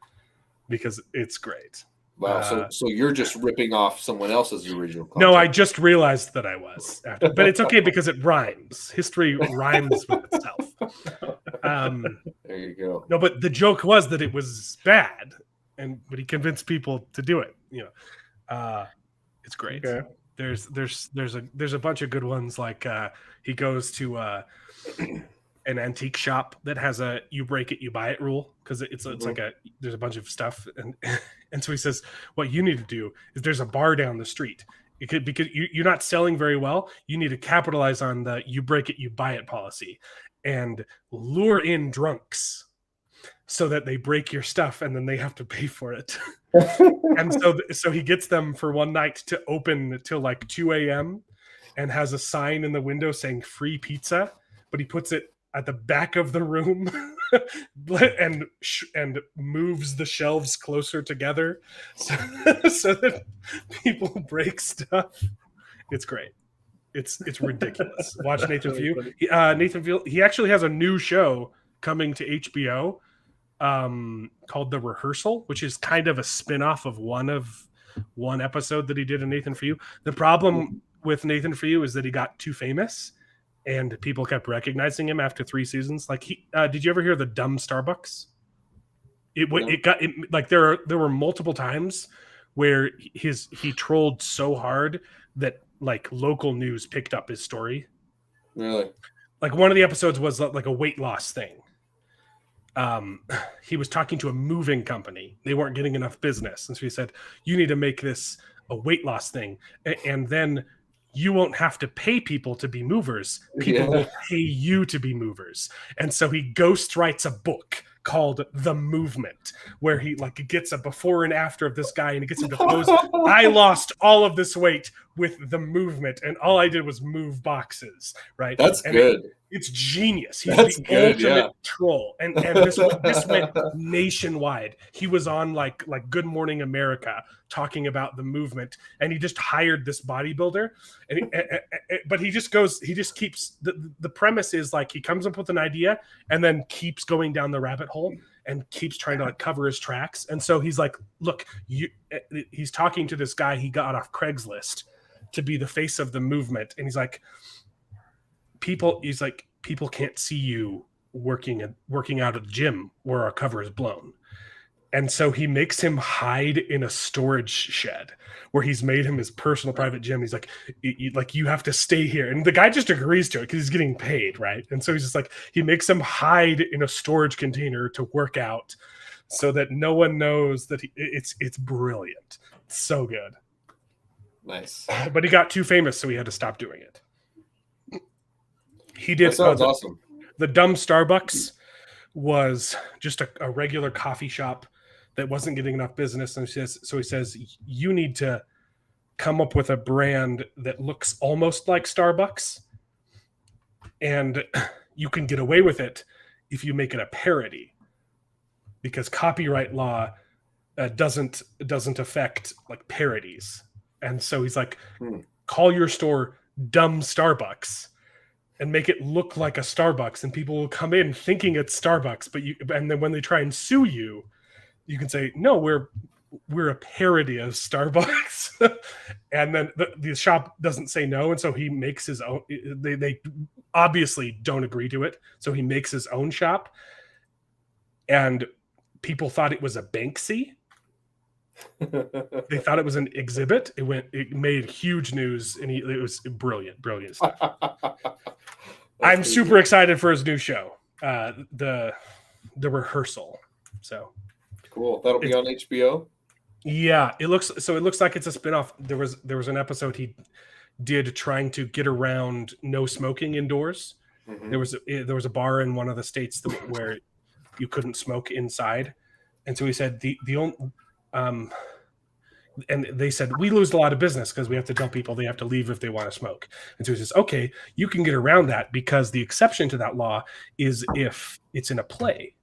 because it's great. Wow. So you're just ripping off someone else's original content. No, I just realized that I was. But it's okay because it rhymes. History rhymes with itself. There you go. No, but the joke was that it was bad, but he convinced people to do it. It's great. Okay. There's a bunch of good ones. Like he goes to an antique shop that has a you break it, you buy it rule because it's like there's a bunch of stuff and so he says what you need to do is there's a bar down the street. Because you're not selling very well, you need to capitalize on the you break it, you buy it policy and lure in drunks so that they break your stuff and then they have to pay for it. And so he gets them for one night to open till like 2 a.m. and has a sign in the window saying free pizza, but he puts it at the back of the room and moves the shelves closer together so that people break stuff. It's great. It's ridiculous. Watch Nathan For You. Nathan Field. He actually has a new show coming to HBO called The Rehearsal, which is kind of a spin-off of one episode that he did in Nathan For You. The problem with Nathan For You is that he got too famous. And people kept recognizing him after 3 seasons. Like did you ever hear the dumb Starbucks? There were multiple times where he trolled so hard that like local news picked up his story. Really? Like one of the episodes was like a weight loss thing. He was talking to a moving company. They weren't getting enough business, and so he said, "You need to make this a weight loss thing, and then." You won't have to pay people to be movers. People will pay you to be movers. And so he ghost writes a book called The Movement, where he like gets a before and after of this guy and he gets him to pose. I lost all of this weight with the movement, and all I did was move boxes. Right? That's good. It's genius. He's the ultimate troll, and this went nationwide. He was on like Good Morning America talking about the movement, and he just hired this bodybuilder, but he just keeps the premise is like he comes up with an idea and then keeps going down the rabbit hole and keeps trying to like cover his tracks. And so he's like, look, he's talking to this guy he got off Craigslist to be the face of the movement, and he's like, people can't see you working out at the gym where our cover is blown. And so he makes him hide in a storage shed where he's made him his personal private gym. He's like, you have to stay here. And the guy just agrees to it because he's getting paid, right? And so he's just like, he makes him hide in a storage container to work out so that no one knows that it's brilliant. It's so good. Nice. But he got too famous, so he had to stop doing it. He did. That sounds awesome. The dumb Starbucks was just a regular coffee shop that wasn't getting enough business. And he says, you need to come up with a brand that looks almost like Starbucks. And you can get away with it if you make it a parody, because copyright law doesn't affect like parodies. And so he's like, call your store Dumb Starbucks and make it look like a Starbucks, and people will come in thinking it's Starbucks, and then when they try and sue you, you can say, no, we're a parody of Starbucks. And then the shop doesn't say no, and so he makes his own. They obviously don't agree to it, so he makes his own shop, and people thought it was a Banksy. They thought it was an exhibit. It made huge news, and it was brilliant stuff. I'm super excited for his new show, the rehearsal. So cool. That'll be on HBO. Yeah, it looks like it's a spinoff. There was an episode he did trying to get around no smoking indoors. Mm-hmm. There was a bar in one of the states where you couldn't smoke inside, and so he said the only and they said we lose a lot of business because we have to tell people they have to leave if they want to smoke. And so he says, okay, you can get around that because the exception to that law is if it's in a play.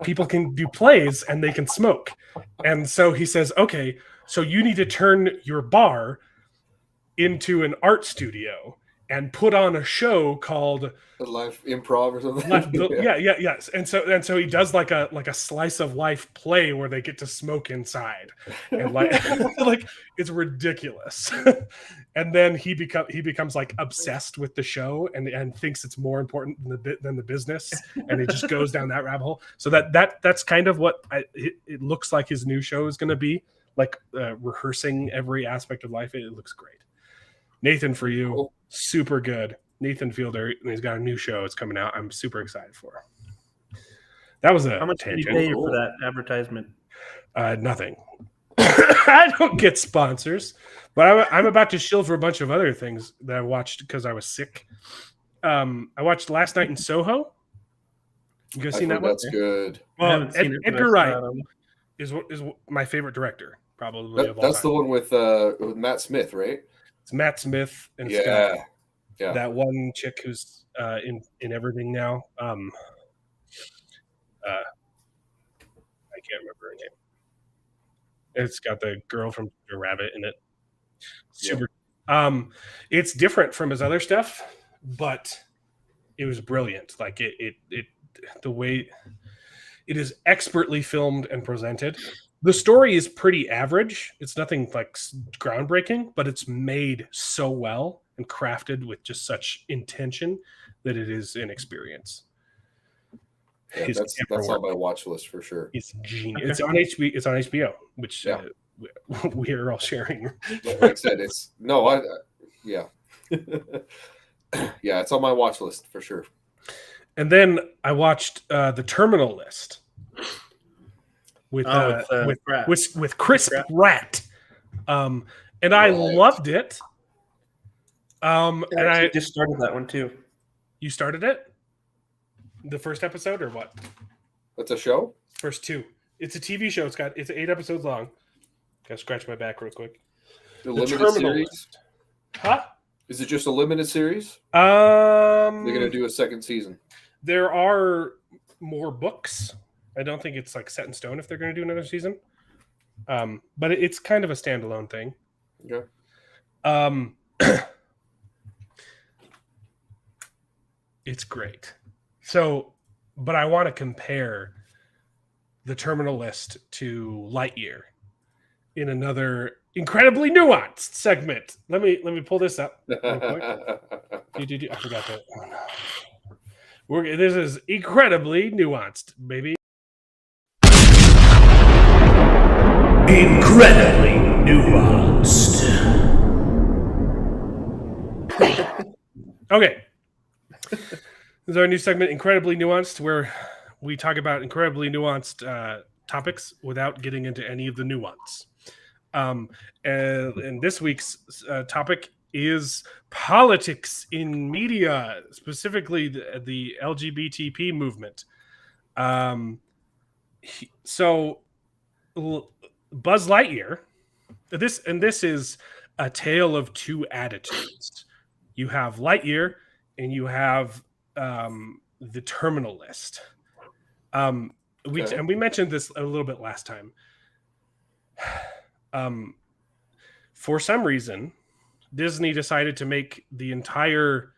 People can do plays and they can smoke. And so he says, okay, so you need to turn your bar into an art studio and put on a show called Live Improv or something. Yes. And so he does like a slice of life play where they get to smoke inside, and like like it's ridiculous. And then he becomes like obsessed with the show and thinks it's more important than the business, and it just goes down that rabbit hole. So that's kind of what it looks like his new show is going to be, like rehearsing every aspect of life. It looks great. Nathan, for you, super good. Nathan Fielder, and he's got a new show. It's coming out. I'm super excited for. That was a How much did you pay for that advertisement? Nothing. I don't get sponsors, but I'm about to shill for a bunch of other things that I watched because I was sick. I watched Last Night in Soho. You guys seen that one? That's good. Well, Edgar Wright is my favorite director, probably. That's the one with Matt Smith, right? It's Matt Smith and yeah. That one chick who's in everything now. I can't remember her name. It's got the girl from The Rabbit in it. Super. Yep. It's different from his other stuff, but it was brilliant. Like it the way it is expertly filmed and presented. The story is pretty average. It's nothing like groundbreaking, but it's made so well and crafted with just such intention that it is an experience. Yeah, that's on my watch list for sure. It's genius. It's on HBO. It's on HBO, which we are all sharing. Like I said, it's it's on my watch list for sure. And then I watched The Terminal List with Chris Pratt, and I loved it. And I just started that one too. You started it? The first episode or what? That's a show? First two. It's a TV show. It's 8 episodes long. Gotta scratch my back real quick. The limited series? List. Huh? Is it just a limited series? They're gonna do a second season. There are more books. I don't think it's like set in stone if they're gonna do another season. But it's kind of a standalone thing. Okay. It's great. So, but I want to compare The Terminal List to Lightyear in another incredibly nuanced segment. Let me pull this up real quick. I forgot that. Oh, no. This is incredibly nuanced, baby. Incredibly nuanced. Okay. This is our new segment, Incredibly Nuanced, where we talk about incredibly nuanced topics without getting into any of the nuance. And this week's topic is politics in media, specifically the LGBTP movement. So Buzz Lightyear, this is a tale of two attitudes. You have Lightyear and you have the Terminal List. We mentioned this a little bit last time. For some reason, Disney decided to make the entire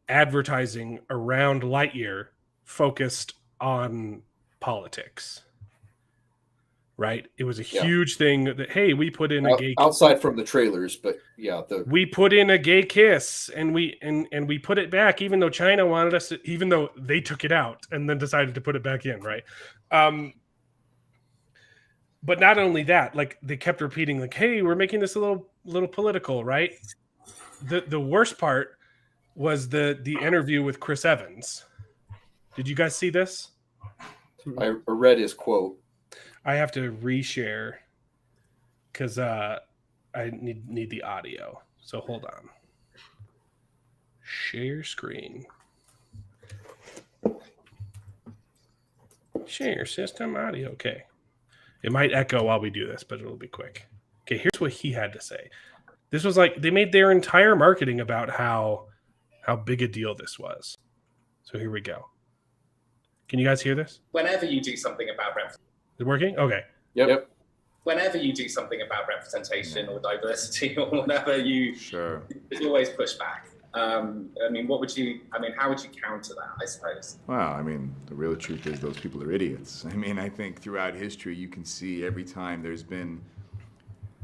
advertising around Lightyear focused on politics. Right? It was a huge thing that, hey, we put in a gay outside from the trailers, but we put in a gay kiss and we put it back, even though China wanted us to, even though they took it out and then decided to put it back in, right? But not only that, like they kept repeating, like, "Hey, we're making this a little political, right?" The worst part was the interview with Chris Evans. Did you guys see this? I read his quote. I have to reshare because I need the audio. So hold on. Share screen. Share system audio. Okay. It might echo while we do this, but it'll be quick. Okay, here's what he had to say. This was like they made their entire marketing about how big a deal this was. So here we go. Can you guys hear this? Whenever you do something about Is it working? Okay. Yep. Whenever you do something about representation or diversity or whatever, there's always pushback. How would you counter that, I suppose? Well, the real truth is those people are idiots. I think throughout history, you can see every time there's been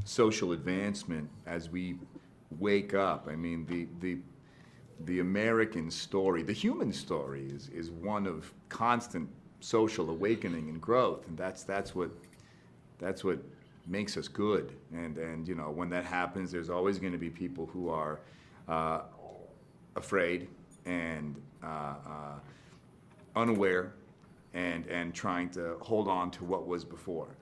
social advancement as we wake up. The American story, the human story is one of constant social awakening and growth. And that's what makes us good. And when that happens, there's always going to be people who are afraid and unaware and trying to hold on to what was before.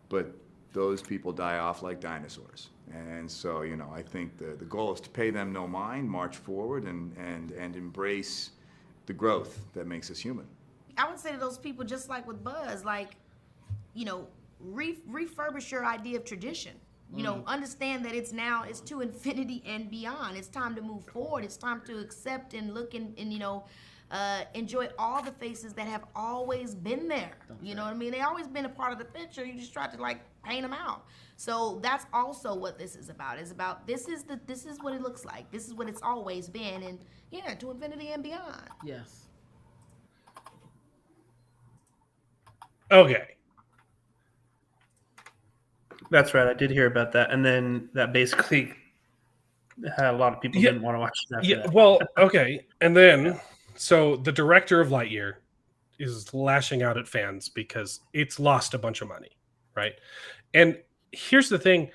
But those people die off like dinosaurs. And so, I think the goal is to pay them no mind, march forward, and embrace the growth that makes us human. I would say to those people, just like with Buzz, refurbish your idea of tradition. Understand that it's to infinity and beyond. It's time to move forward. It's time to accept and look and enjoy all the faces that have always been there. You know what I mean? They always been a part of the picture. You just try to paint them out. So that's also what this is about. It's about this is what it looks like. This is what it's always been, and to infinity and beyond. Yes. Okay. That's right. I did hear about that, and then that basically had a lot of people didn't want to watch it after that. Well, okay, and then so the director of Lightyear is lashing out at fans because it's lost a bunch of money, right? And here's the thing: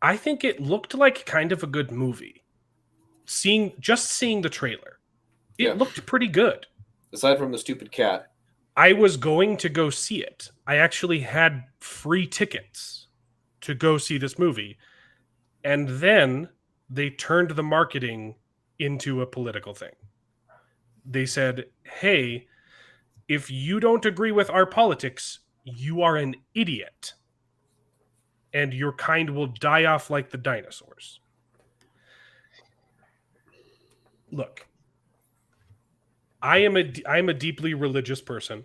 I think it looked like kind of a good movie. Seeing the trailer, it looked pretty good. Aside from the stupid cat. I was going to go see it. I actually had free tickets to go see this movie. And then they turned the marketing into a political thing. They said, hey, if you don't agree with our politics, you are an idiot. And your kind will die off like the dinosaurs. Look. I am a deeply religious person.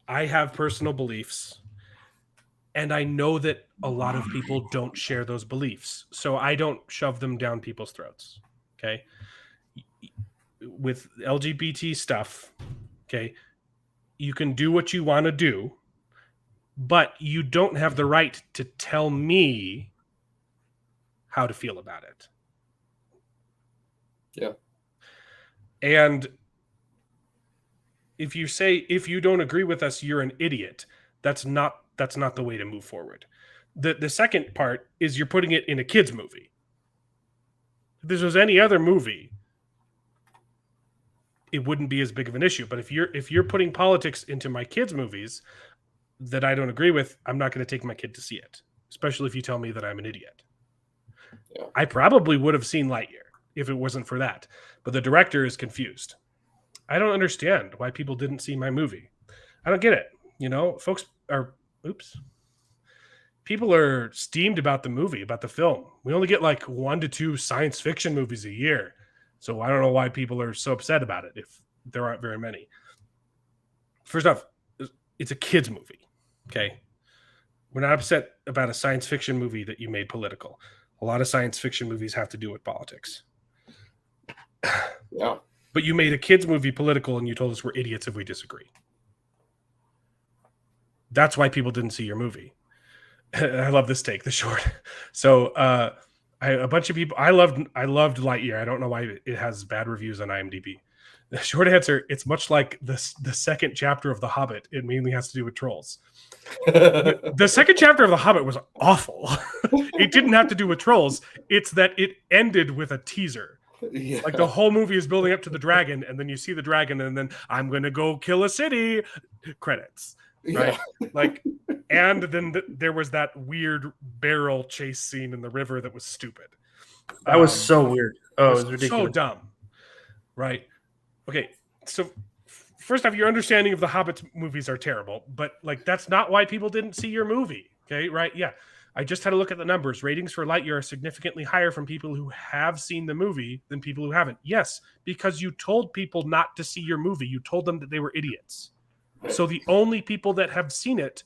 I have personal beliefs. And I know that a lot of people don't share those beliefs. So I don't shove them down people's throats. Okay? With LGBT stuff, okay, you can do what you want to do, but you don't have the right to tell me how to feel about it. Yeah. And if you don't agree with us, you're an idiot. That's not the way to move forward. The second part is you're putting it in a kid's movie. If this was any other movie, it wouldn't be as big of an issue. But if you're putting politics into my kids' movies that I don't agree with, I'm not going to take my kid to see it, especially if you tell me that I'm an idiot. Yeah. I probably would have seen Lightyear if it wasn't for that. But the director is confused. I don't understand why people didn't see my movie. I don't get it. People are steamed about the movie, about the film. We only get 1 to 2 science fiction movies a year. So I don't know why people are so upset about it if there aren't very many. First off, it's a kid's movie. Okay. We're not upset about a science fiction movie that you made political. A lot of science fiction movies have to do with politics. Yeah. But you made a kid's movie political and you told us we're idiots if we disagree. That's why people didn't see your movie. I love this take, the short. So a bunch of people, I loved Lightyear. I don't know why it has bad reviews on IMDb. The short answer, it's much like the second chapter of The Hobbit. It mainly has to do with trolls. The second chapter of The Hobbit was awful. It didn't have to do with trolls. It's that it ended with a teaser. Yeah. Like the whole movie is building up to the dragon, and then you see the dragon, and then I'm going to go kill a city. Credits. Right? Yeah. Like, and then there was that weird barrel chase scene in the river that was stupid. That was so weird. Oh, it was ridiculous. So dumb. Right? Okay, so first off, your understanding of the Hobbit movies are terrible, but like that's not why people didn't see your movie. Okay, right? Yeah. I just had a look at the numbers. Ratings for Lightyear are significantly higher from people who have seen the movie than people who haven't. Yes, because you told people not to see your movie. You told them that they were idiots. So the only people that have seen it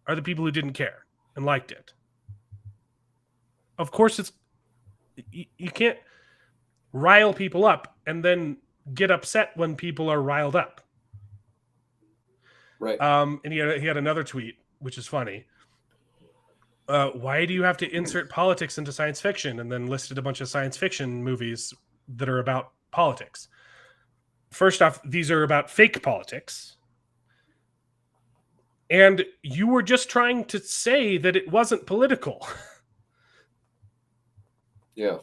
are the people who didn't care and liked it. Of course, you can't rile people up and then get upset when people are riled up. Right. And he had another tweet, which is funny. Why do you have to insert politics into science fiction? And then listed a bunch of science fiction movies that are about politics. First off, these are about fake politics. And you were just trying to say that it wasn't political. Yeah.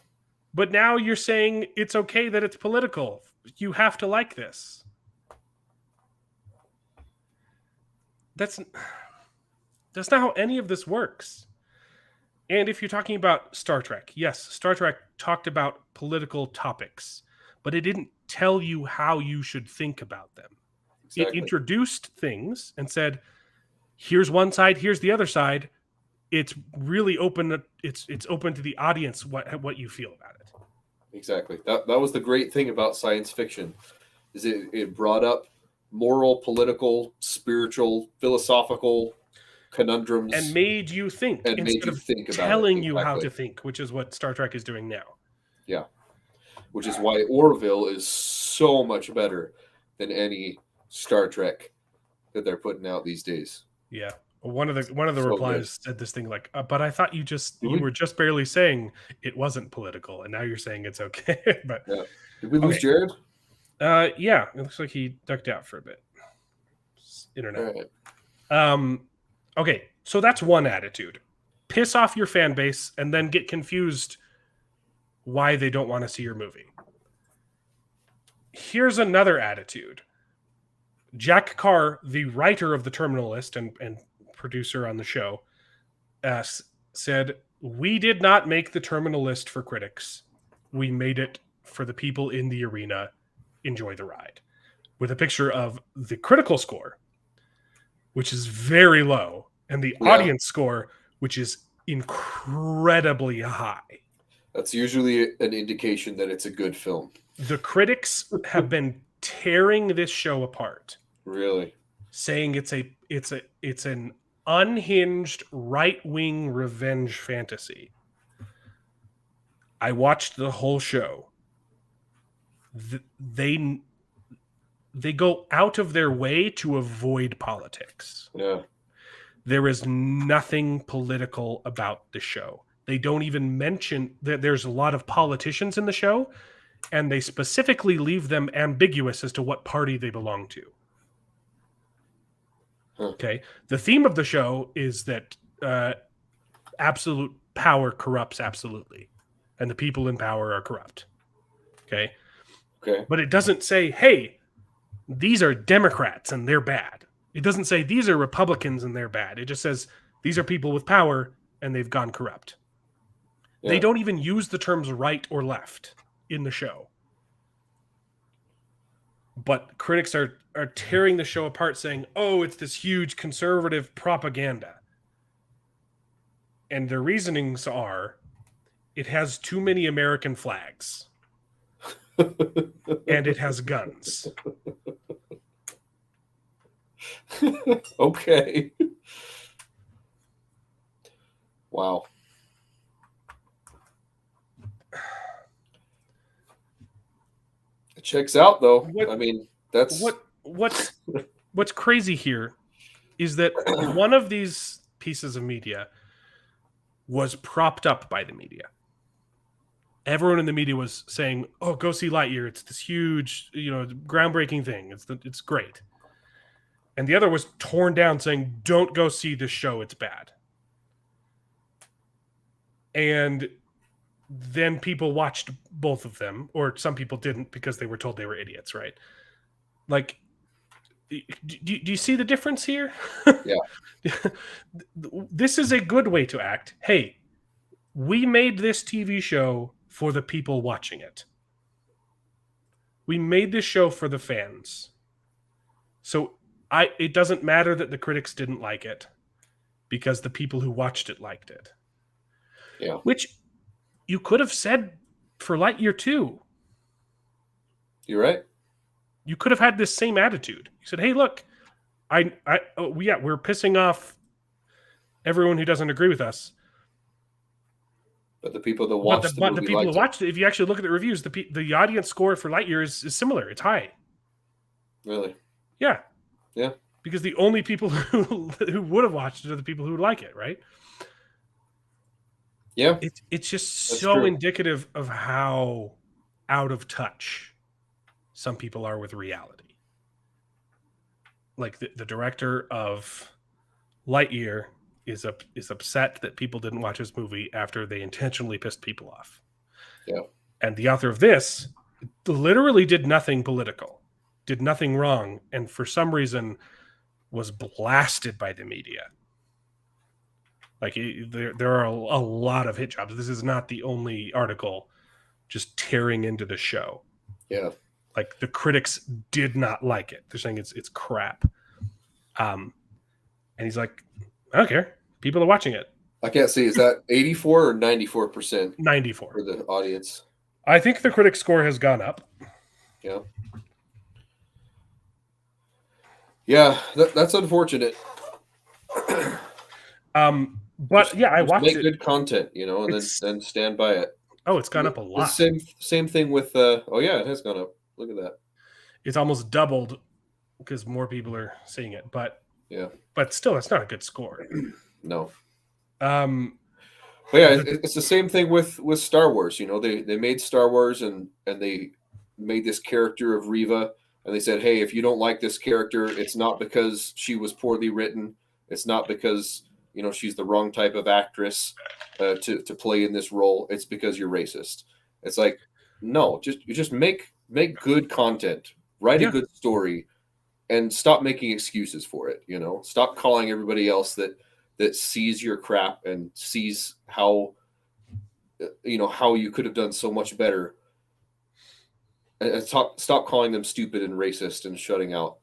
But now you're saying it's okay that it's political. You have to like this. That's not how any of this works. And if you're talking about Star Trek, yes, Star Trek talked about political topics, but it didn't tell you how you should think about them. Exactly. It introduced things and said, here's one side, here's the other side. It's really open. It's open to the audience what you feel about it. Exactly. That was the great thing about science fiction, is it brought up moral, political, spiritual, philosophical conundrums and made you think and instead made you of think about telling it. you how Exactly. to think, which is what Star Trek is doing now. Yeah. Which is why Orville is so much better than any Star Trek that they're putting out these days. Yeah. One of the So replies said this thing like, but I thought you were just barely saying it wasn't political, and now you're saying it's okay. But yeah. Did we lose Jared? Yeah, it looks like he ducked out for a bit. Internet. Right. Okay, so that's one attitude. Piss off your fan base and then get confused why they don't want to see your movie. Here's another attitude. Jack Carr, the writer of The Terminal List and producer on the show, said, "We did not make The Terminal List for critics. We made it for the people in the arena. Enjoy the ride." With a picture of the critical score, which is very low, and the audience score, which is incredibly high. That's usually an indication that it's a good film. The critics have been tearing this show apart. Really? Saying it's an unhinged right-wing revenge fantasy. I watched the whole show. They go out of their way to avoid politics. Yeah. There is nothing political about the show. They don't even mention that there's a lot of politicians in the show, and they specifically leave them ambiguous as to what party they belong to. Okay. The theme of the show is that absolute power corrupts absolutely, and the people in power are corrupt. Okay. Okay. But it doesn't say, hey, these are Democrats and they're bad. It doesn't say these are Republicans and they're bad. It just says these are people with power and they've gone corrupt. Yeah. They don't even use the terms right or left in the show. But critics are tearing the show apart saying, oh, it's this huge conservative propaganda. And their reasonings are, it has too many American flags. And it has guns. Okay. Wow. It checks out, though. I mean, that's what's crazy here is that one of these pieces of media was propped up by the media. everyone in the media was saying, "Oh, go see Lightyear. It's this huge, groundbreaking thing. It's great." And the other was torn down, saying, "Don't go see this show. It's bad." And then people watched both of them, or some people didn't because they were told they were idiots, right? Like, do you see the difference here? Yeah. This is a good way to act. Hey, we made this TV show for the people watching it. We made this show for the fans. So it doesn't matter that the critics didn't like it because the people who watched it liked it. Yeah. Which you could have said for Lightyear too. You're right. You could have had this same attitude. You said, "Hey, look, we're pissing off everyone who doesn't agree with us." But the people that watched the people who watched it, if you actually look at the reviews, the audience score for Lightyear is similar. It's high. Really? Yeah. Yeah. Because the only people who would have watched it are the people who would like it, right? Yeah. It's just That's so true. indicative of how out of touch some people are with reality. Like the director of Lightyear is upset that people didn't watch his movie after they intentionally pissed people off. Yeah. And the author of this literally did nothing political, did nothing wrong, and for some reason was blasted by the media. Like there are a lot of hit jobs. This is not the only article just tearing into the show. Yeah. Like the critics did not like it. They're saying it's crap. And he's like, "I don't care. People are watching it." I can't see. Is that 84 or 94%? 94 for the audience. I think the critic score has gone up. Yeah. Yeah, that's unfortunate. But yeah, I watched make it. good content, and then stand by it. Oh, it's gone up a lot. The same thing with it has gone up. Look at that. It's almost doubled because more people are seeing it, but yeah. But still, it's not a good score. No. But yeah, it's the same thing with Star Wars. They made Star Wars and they made this character of Reva, and they said, "Hey, if you don't like this character, it's not because she was poorly written. It's not because she's the wrong type of actress to play in this role. It's because you're racist." It's like, no, just make good content, write a good story, and stop making excuses for it. Stop calling everybody else that sees your crap and sees how you could have done so much better. And stop calling them stupid and racist and shutting out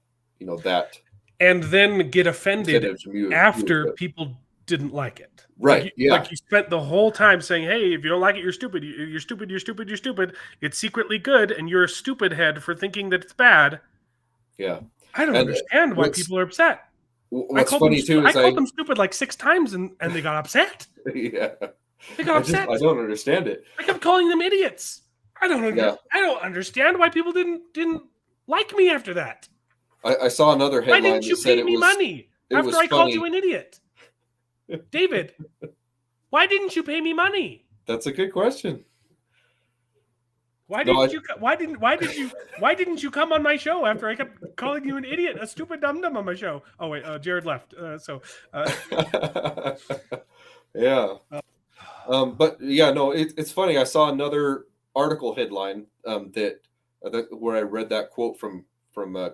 that. And then get offended after people didn't like it. Right. Like you spent the whole time saying, "Hey, if you don't like it, you're stupid. You're stupid. You're stupid. You're stupid. It's secretly good, and you're a stupid head for thinking that it's bad." Yeah. I don't understand why people are upset. What's funny too is I called them stupid like 6 times, and they got upset. Yeah. They got upset. I don't understand it. I kept calling them idiots. I don't understand why people didn't like me after that. I saw another headline. Why didn't you pay me money after I called you an idiot? David, why didn't you pay me money? That's a good question. Why didn't you come on my show after I kept calling you an idiot, a stupid dum-dum on my show? Oh wait, Jared left. Yeah. But yeah, no, it's funny. I saw another article headline where I read that quote from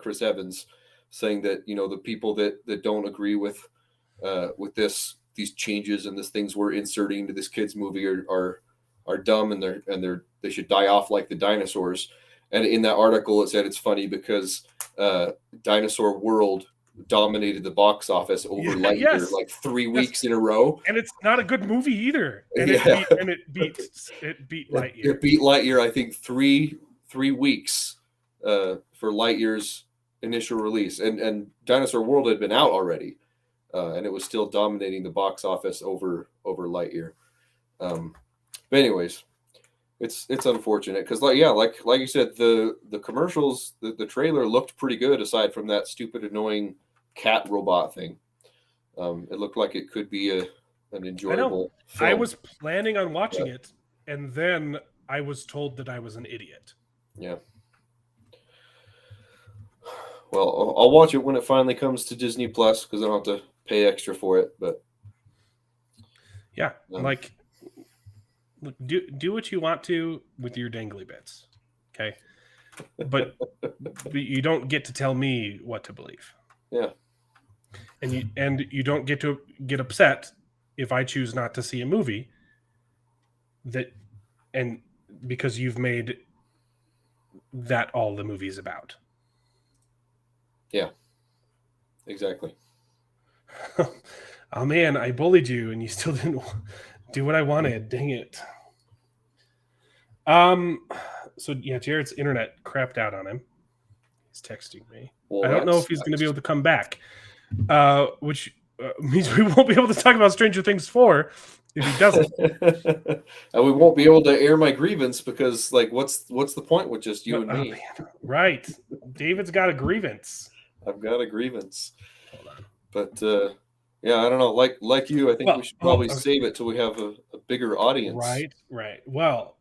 Chris Evans saying that the people that don't agree with these changes and these things we're inserting into this kids movie are dumb and they should die off like the dinosaurs. And in that article it said it's funny because Dinosaur World dominated the box office over Lightyear like 3 weeks in a row, and it's not a good movie either. And it beat Lightyear. It beat Lightyear, I think, three weeks for Lightyear's initial release, and Dinosaur World had been out already, and it was still dominating the box office over Lightyear. But anyways, it's unfortunate because like you said, the commercials, the trailer looked pretty good aside from that stupid annoying cat robot thing. It looked like it could be an enjoyable film. I was planning on watching it, and then I was told that I was an idiot. Yeah. Well, I'll watch it when it finally comes to Disney Plus because I don't have to pay extra for it. But yeah, like do what you want to with your dangly bits, okay? But you don't get to tell me what to believe. Yeah, and you don't get to get upset if I choose not to see a movie and because you've made that all the movie's about. Yeah, exactly. Oh man, I bullied you and you still didn't do what I wanted. Dang it. So yeah, Jared's internet crapped out on him. He's texting me. Well, I don't know if he's going to be able to come back, which means we won't be able to talk about Stranger Things 4 if he doesn't. And we won't be able to air my grievance because, like, what's the point with just you and me? Man. Right. David's got a grievance. I've got a grievance. Hold on. But yeah, I don't know. Like you, I think we should probably save it till we have a bigger audience. Right. Well,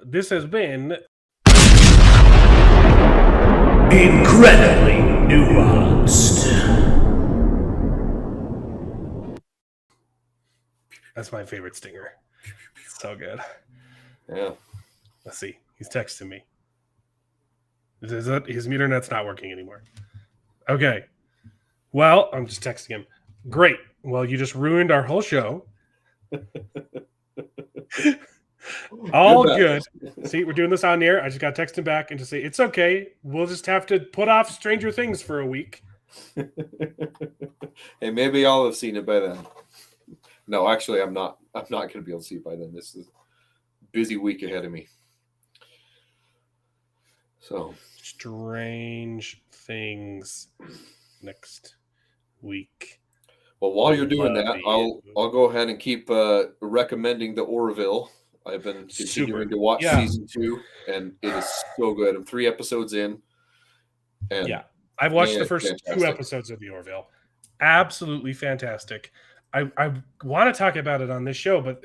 this has been incredibly nuanced. That's my favorite stinger. It's so good. Yeah. Let's see. He's texting me. His internet's not working anymore. Okay. Well, I'm just texting him. Great. Well, you just ruined our whole show. All good. See, we're doing this on air. I just got to text him back and to say, it's okay. We'll just have to put off Stranger Things for a week. Hey, maybe I'll have seen it by then. No, actually, I'm not going to be able to see it by then. This is a busy week ahead of me. So, Strange Things next week. Well, while you're doing that, I'll go ahead and keep recommending the Orville. I've been continuing to watch season 2, and it is so good. I'm 3 episodes in. And yeah, I've watched the first 2 episodes of the Orville. Absolutely fantastic. I want to talk about it on this show, but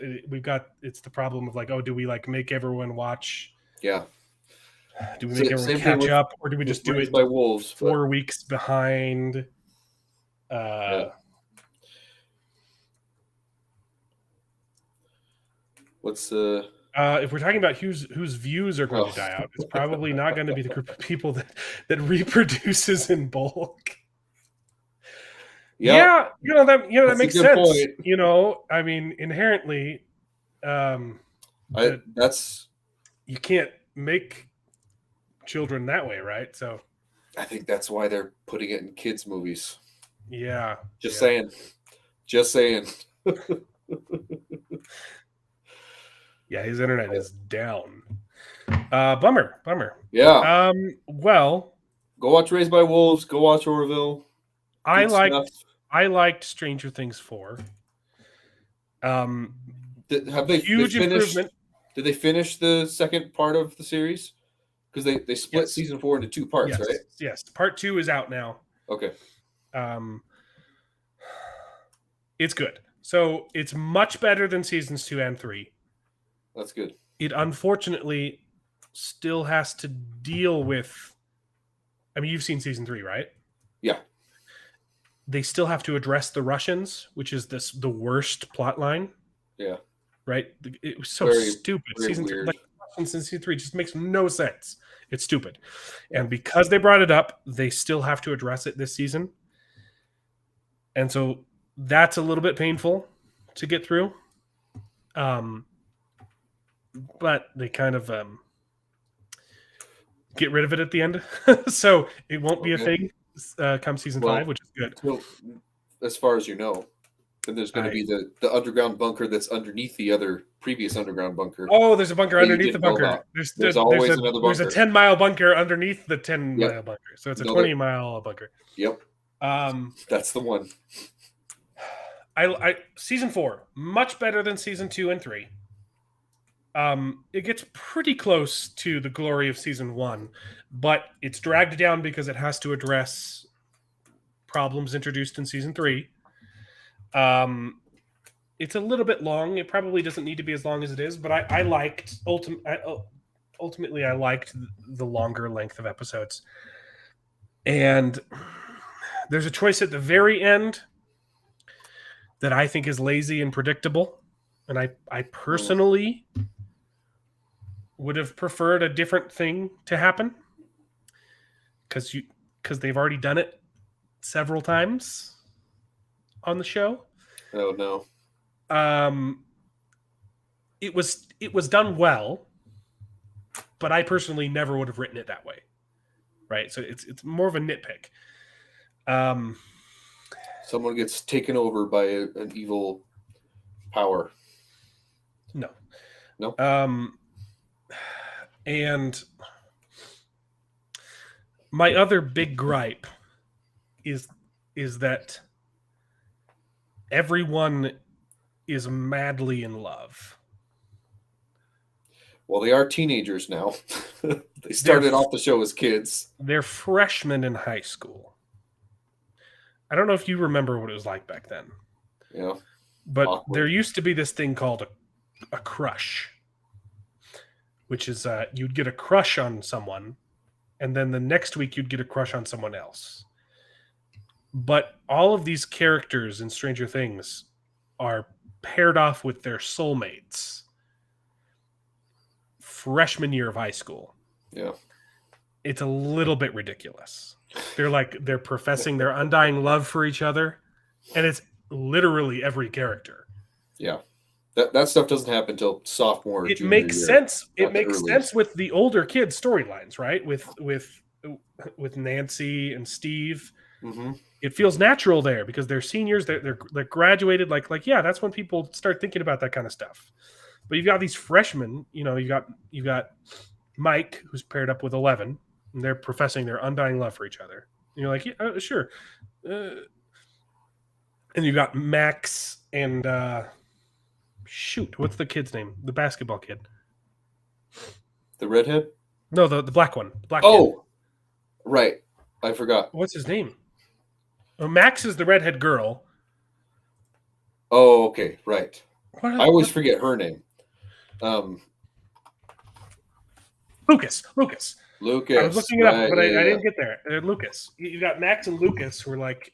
it's the problem of like, oh, do we like make everyone watch? Yeah. Do we make everyone catch up, or do we just do it by Wolves 4 weeks behind? What's if we're talking about whose views are going to die out, it's probably not going to be the group of people that reproduces in bulk. Yeah, that makes sense. Point. I mean, inherently, that's you can't make children that way, right? So I think that's why they're putting it in kids' movies. Yeah. Just saying. Yeah, his internet is down. Bummer. Yeah. Well, go watch Raised by Wolves. Go watch Orville. I liked Stranger Things 4. Have they huge improvement? Did they finish the second part of the series? Because they split season 4 into 2 parts, right? Yes. Part 2 is out now. Okay. It's good. So it's much better than seasons 2 and 3. That's good. It unfortunately still has to deal with. I mean, you've seen season 3, right? Yeah. They still have to address the Russians, which is the worst plot line. Yeah. Right? It was so stupid. Season 3, like Russians in season 3 just makes no sense. It's stupid. Yeah. And because they brought it up, they still have to address it this season. And so that's a little bit painful to get through. But they kind of get rid of it at the end. So it won't be a thing come season 5, which is good. Well, as far as you know, then there's going to be the underground bunker that's underneath the other previous underground bunker. Oh, there's a bunker underneath the bunker. There's always another bunker. There's a 10-mile bunker underneath the 10-mile bunker. So it's a 20-mile bunker. Yep. That's the one. I season 4 much better than season 2 and 3. It gets pretty close to the glory of season 1, but it's dragged down because it has to address problems introduced in season 3. it's a little bit long. It probably doesn't need to be as long as it is, but I liked ultimately I liked the longer length of episodes. And there's a choice at the very end that I think is lazy and predictable, and I personally would have preferred a different thing to happen because they've already done it several times on the show. Oh no. It was done well, but I personally never would have written it that way. Right? So it's more of a nitpick. Someone gets taken over by an evil power. No. No. And my other big gripe is that everyone is madly in love. Well, they are teenagers now. They started off the show as kids. They're freshmen in high school. I don't know if you remember what it was like back then. Yeah. But Awkward. there used to be this thing called a crush, which is you'd get a crush on someone, and then the next week you'd get a crush on someone else. But all of these characters in Stranger Things are paired off with their soulmates freshman year of high school. Yeah. It's a little bit ridiculous. They're professing their undying love for each other, and it's literally every character. Yeah. That stuff doesn't happen until sophomore. It junior makes year. sense. Not It makes sense with the older kids' storylines, right? With Nancy and Steve. Mm-hmm. It feels natural there because they're seniors. They're graduated. Like yeah, that's when people start thinking about that kind of stuff. But you've got these freshmen. You know, you got Mike, who's paired up with 11, and they're professing their undying love for each other. And you're like, yeah, sure. And you got Max and shoot, what's the kid's name? The basketball kid. The redhead? No, the black one. The black Oh, kid. right. I forgot. What's his name? Oh, Max is the redhead girl. Oh, okay, right. I always forget her name. Lucas. Lucas. I was looking it up, but I yeah. didn't get there. Lucas. You got Max and Lucas who are like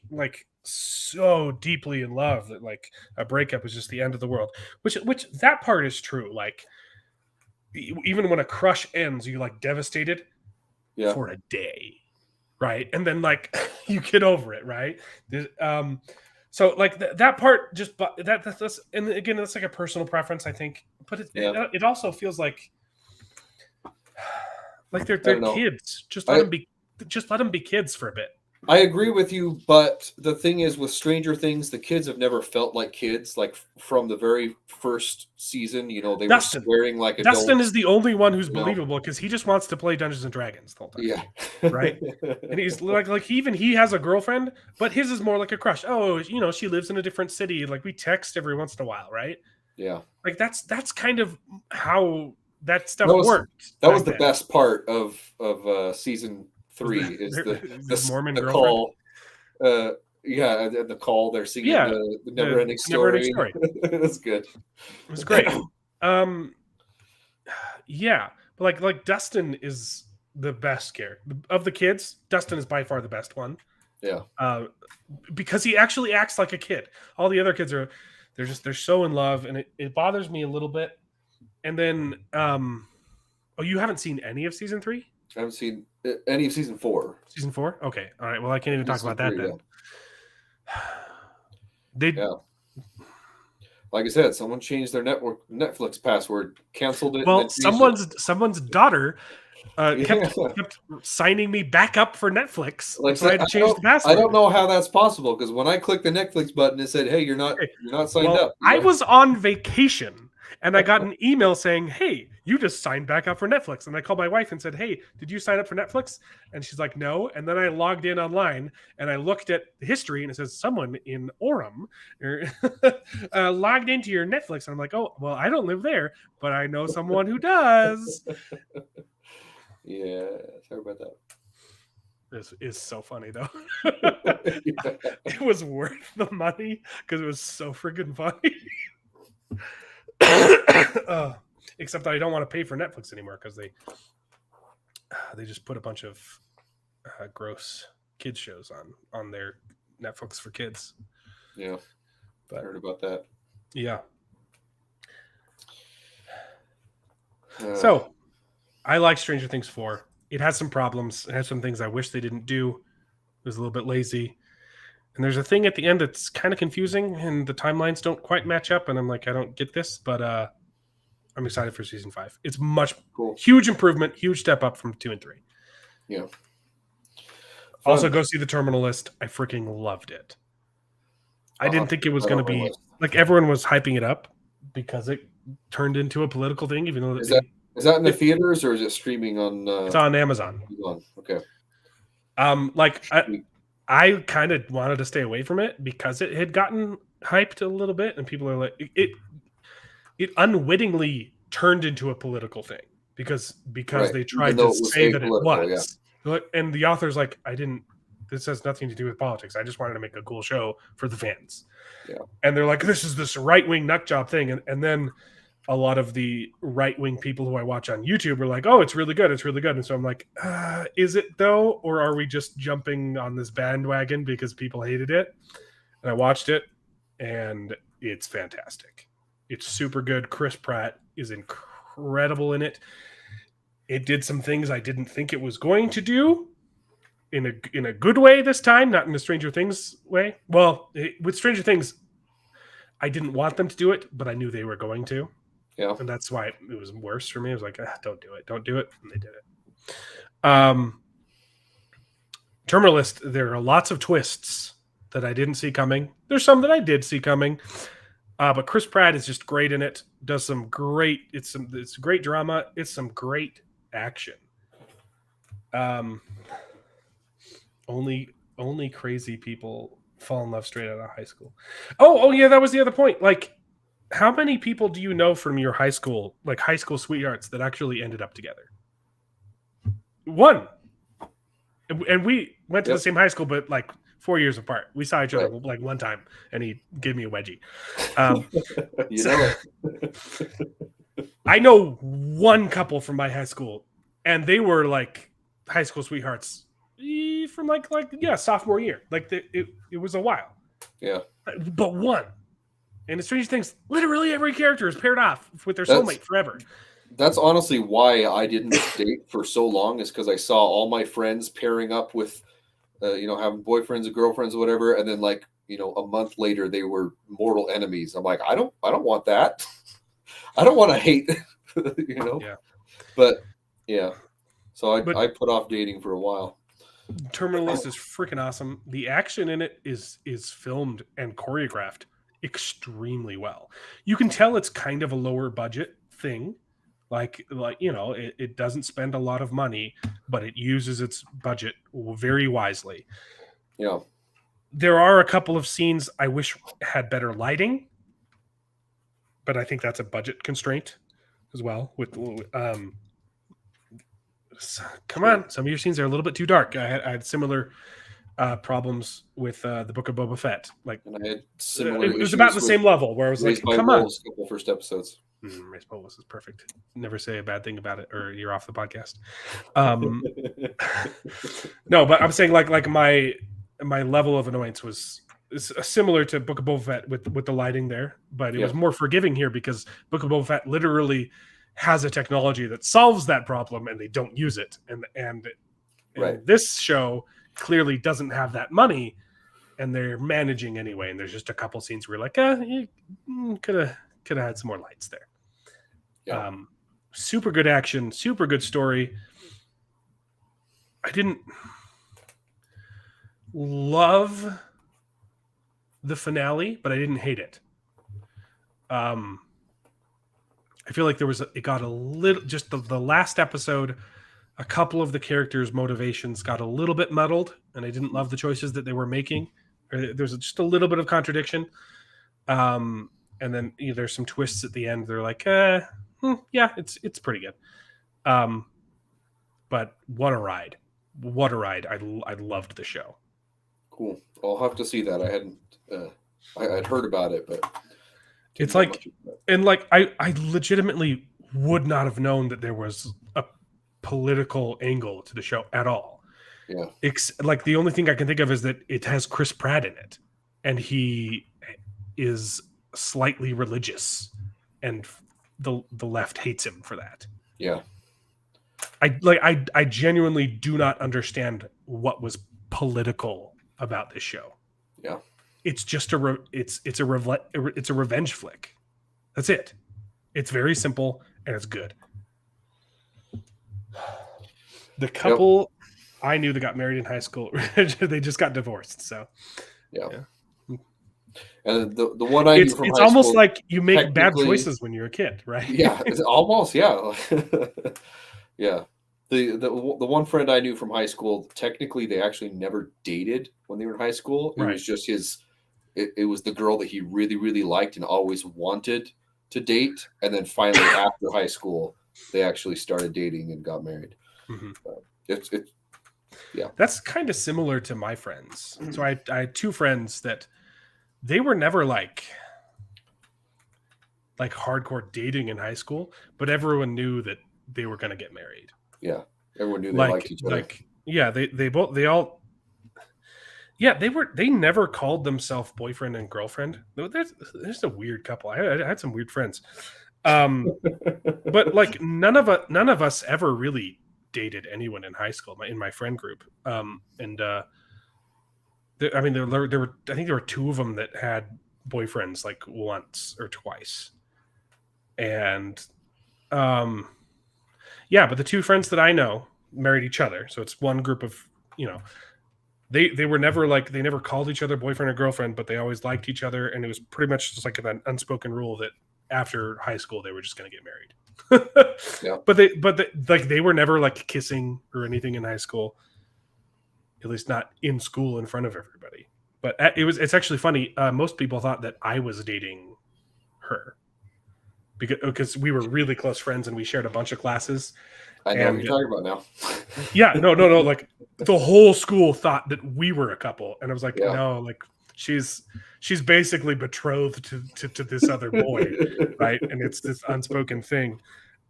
so deeply in love that like a breakup is just the end of the world. Which that part is true. Like even when a crush ends, you're like devastated for a day, right? And then like you get over it, right? So like that part just that's and again that's like a personal preference, I think. But it also feels like they're kids. Just let them be kids for a bit. I agree with you, but the thing is with Stranger Things, the kids have never felt like kids. Like from the very first season, you know, they were swearing like adults. Dustin is the only one who's believable because he just wants to play Dungeons and Dragons the whole time. Yeah, right. And he's like he has a girlfriend, but his is more like a crush. Oh, you know, she lives in a different city. Like we text every once in a while, right? Yeah. Like that's kind of how that stuff worked. That was the best part of season 3 is the Mormon the girlfriend. call. The call they're singing the never-ending story. That's good. It was great. Yeah, but like Dustin is the best character of the kids. Dustin is by far the best one. Yeah. Because he actually acts like a kid. All the other kids they're so in love, and it bothers me a little bit. And then, you haven't seen any of season 3? I haven't seen any of season 4. Season 4? Okay. All right. Well, I can't even talk about that then. Yeah. Like I said, someone changed their Netflix password, canceled it. Well, someone's daughter kept signing me back up for Netflix. Like so I had to change the password. I don't know how that's possible because when I clicked the Netflix button, it said, "Hey, you're not signed up." I was on vacation. And I got an email saying, "Hey, you just signed back up for Netflix." And I called my wife and said, "Hey, did you sign up for Netflix?" And she's like, "No." And then I logged in online and I looked at the history and it says someone in Orem logged into your Netflix. And I'm like, "Oh, well, I don't live there, but I know someone who does." Yeah, sorry about that. This is so funny though. It was worth the money because it was so freaking funny. Except I don't want to pay for Netflix anymore because they just put a bunch of gross kids shows on their Netflix for kids. Yeah, but I heard about that. Yeah. So, I like Stranger Things 4. It has some problems. It has some things I wish they didn't do. It was a little bit lazy. And there's a thing at the end that's kind of confusing, and the timelines don't quite match up. And I'm like, I don't get this, but I'm excited for season 5. It's huge improvement, huge step up from 2 and 3. Yeah. Also, go see The Terminal List. I freaking loved it. I didn't think it was going to be like everyone was hyping it up because it turned into a political thing. Even though is that in the theaters or is it streaming on? It's on Amazon. Okay. I kind of wanted to stay away from it because it had gotten hyped a little bit, and people are like, it unwittingly turned into a political thing because they tried to say that it was. Yeah. And the author's like, this has nothing to do with politics. I just wanted to make a cool show for the fans. Yeah. And they're like, this is this right-wing nut job thing. And then a lot of the right-wing people who I watch on YouTube are like, oh, it's really good. It's really good. And so I'm like, is it though? Or are we just jumping on this bandwagon because people hated it? And I watched it and it's fantastic. It's super good. Chris Pratt is incredible in it. It did some things I didn't think it was going to do in a good way this time, not in a Stranger Things way. Well, with Stranger Things, I didn't want them to do it, but I knew they were going to. Yeah. And that's why it was worse for me. I was like, don't do it. Don't do it. And they did it. Terminal List, there are lots of twists that I didn't see coming. There's some that I did see coming. But Chris Pratt is just great in it. Does some great, it's great drama. It's some great action. Only crazy people fall in love straight out of high school. Oh yeah, that was the other point. Like, how many people do you know from your high school, like high school sweethearts, that actually ended up together? One. And we went to the same high school, but like 4 years apart. We saw each other like one time, and he gave me a wedgie. I know one couple from my high school, and they were like high school sweethearts from like sophomore year. Like it was a while. Yeah. But one. And in Stranger Things, literally every character is paired off with their soulmate forever. That's honestly why I didn't date for so long, is because I saw all my friends pairing up with, having boyfriends and girlfriends or whatever, and then like a month later they were mortal enemies. I'm like, I don't want that. I don't want to hate, Yeah. But yeah, so I put off dating for a while. Terminal List is freaking awesome. The action in it is filmed and choreographed extremely well. You can tell it's kind of a lower budget thing. Like it doesn't spend a lot of money, but it uses its budget very wisely. Yeah. There are a couple of scenes I wish had better lighting, but I think that's a budget constraint as well. With come on, some of your scenes are a little bit too dark. I had similar problems with the Book of Boba Fett. Like, and I had similar. It was about the same level where I was like, "Come on." Couple first episodes. Race Bolus is perfect. Never say a bad thing about it, or you're off the podcast. No, but I'm saying like my level of annoyance was similar to Book of Boba Fett with the lighting there, but it was more forgiving here because Book of Boba Fett literally has a technology that solves that problem, and they don't use it. And this show clearly doesn't have that money, and they're managing anyway. And there's just a couple scenes where you're like, you could have had some more lights there. Yeah. Super good action, super good story. I didn't love the finale, but I didn't hate it. I feel like it got a little, just the last episode, a couple of the characters' motivations got a little bit muddled, and I didn't love the choices that they were making. There's just a little bit of contradiction. And then there's some twists at the end. They're like, yeah, it's pretty good. But what a ride. What a ride. I loved the show. Cool. I'll have to see that. I hadn't, I'd heard about it, but It's like, and like I legitimately would not have known that there was a political angle to the show at all. Yeah. Like the only thing I can think of is that it has Chris Pratt in it, and he is slightly religious, and the left hates him for that. Yeah. I genuinely do not understand what was political about this show. Yeah. It's just it's a revenge flick. That's it. It's very simple and it's good. The couple I knew that got married in high school, they just got divorced. So yeah. And the one I knew from it's high almost school, like you make bad choices when you're a kid, right? Yeah, it's almost, yeah. Yeah. The one friend I knew from high school, technically they actually never dated when they were in high school. It was just it was the girl that he really, really liked and always wanted to date. And then finally after high school, they actually started dating and got married. Mm-hmm. Yeah. That's kind of similar to my friends. So I had two friends that they were never like hardcore dating in high school, but everyone knew that they were going to get married. Yeah. Everyone knew they liked each other. They never called themselves boyfriend and girlfriend. There's a weird couple. I had some weird friends. But like none of us ever really dated anyone in high school in my friend group. There were I think there were two of them that had boyfriends like once or twice. And but the two friends that I know married each other. So it's one group of, they were never they never called each other boyfriend or girlfriend, but they always liked each other. And it was pretty much just like an unspoken rule that after high school, they were just going to get married. Yeah. But they were never like kissing or anything in high school, at least not in school in front of everybody. But it's actually funny. Most people thought that I was dating her because we were really close friends and we shared a bunch of classes. I know what you're talking about now. Yeah, no. Like the whole school thought that we were a couple, and I was like, no, like she's basically betrothed to this other boy, right? And it's this unspoken thing.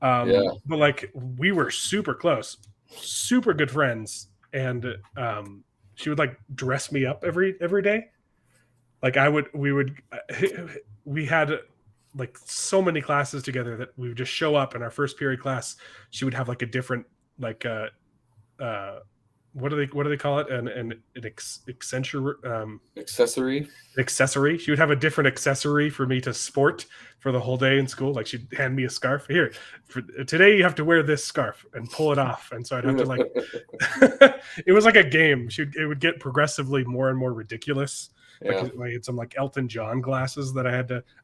But like we were super close, super good friends, and she would like dress me up every day. Like we had like so many classes together that we would just show up in our first period class. She would have like a different like what do they call it? An accessory. She would have a different accessory for me to sport for the whole day in school. Like she'd hand me a scarf. Here, for today you have to wear this scarf and pull it off. And so I'd have to like it was like a game. It would get progressively more and more ridiculous. Yeah. Like I had some like Elton John glasses that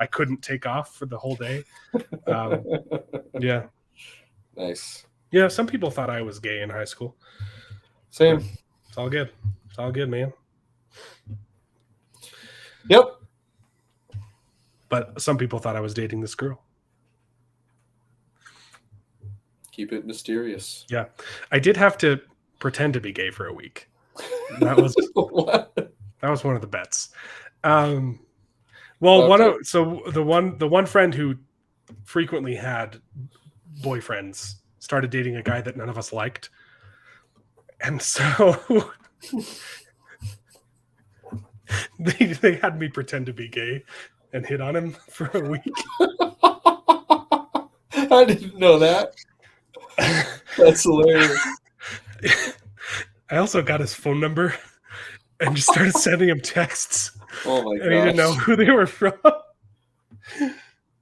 I couldn't take off for the whole day. Yeah. Nice. Yeah, some people thought I was gay in high school. Same. It's all good. It's all good, man. Yep. But some people thought I was dating this girl. Keep it mysterious. Yeah. I did have to pretend to be gay for a week. That was what? That was one of the bets. The one friend who frequently had boyfriends started dating a guy that none of us liked. And so they had me pretend to be gay and hit on him for a week. I didn't know that. That's hilarious. I also got his phone number and just started sending him texts. Oh my god! And he didn't know who they were from. It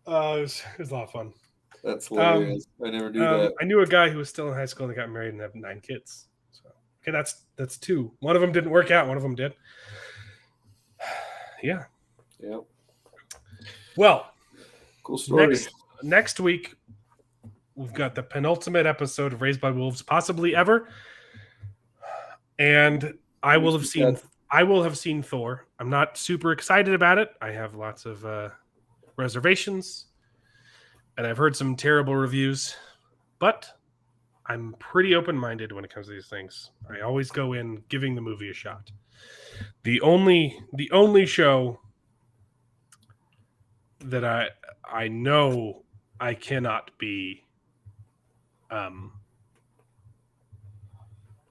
was a lot of fun. That's hilarious. I never knew that. I knew a guy who was still in high school and got married and had 9 kids. So okay, that's 2. One of them didn't work out. One of them did. Yeah. Yep. Well, cool story. Next week, we've got the penultimate episode of Raised by Wolves, possibly ever. And I will have seen Thor. I'm not super excited about it. I have lots of reservations, and I've heard some terrible reviews, but I'm pretty open-minded when it comes to these things. I always go in giving the movie a shot. The only show that I know I cannot be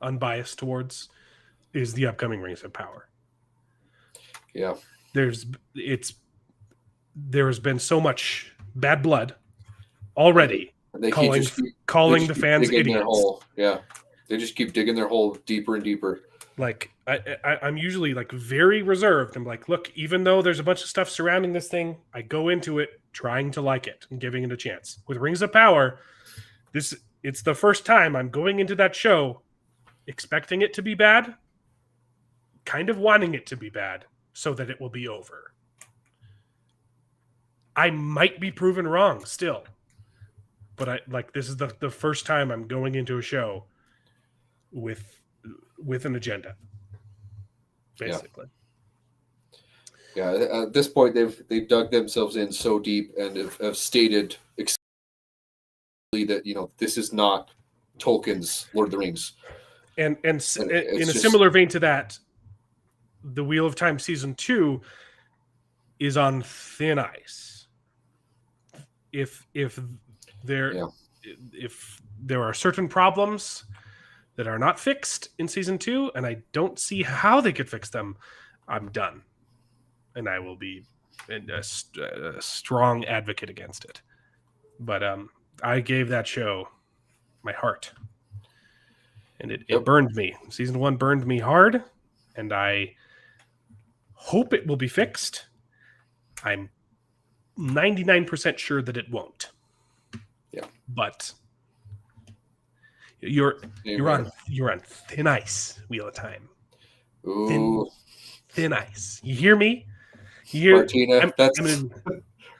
unbiased towards is the upcoming Rings of Power. Yeah. There has been so much bad blood already calling the fans idiots. Yeah. They just keep digging their hole deeper and deeper. Like I'm usually like very reserved. I'm like, look, even though there's a bunch of stuff surrounding this thing, I go into it trying to like it and giving it a chance. With Rings of Power, it's the first time I'm going into that show expecting it to be bad, kind of wanting it to be bad so that it will be over. I might be proven wrong still, but this is the first time I'm going into a show with an agenda, basically. Yeah. At this point, they've dug themselves in so deep and have stated explicitly that this is not Tolkien's Lord of the Rings. And in a similar vein to that, the Wheel of Time season 2 is on thin ice. If there are certain problems that are not fixed in season 2, and I don't see how they could fix them, I'm done, and I will be a strong advocate against it. But I gave that show my heart, and it burned me. Season 1 burned me hard, and I hope it will be fixed. I'm 99% sure that it won't. Yeah, but you're on thin ice, Wheel of Time. Ooh. Thin ice. You hear me? Martina, that's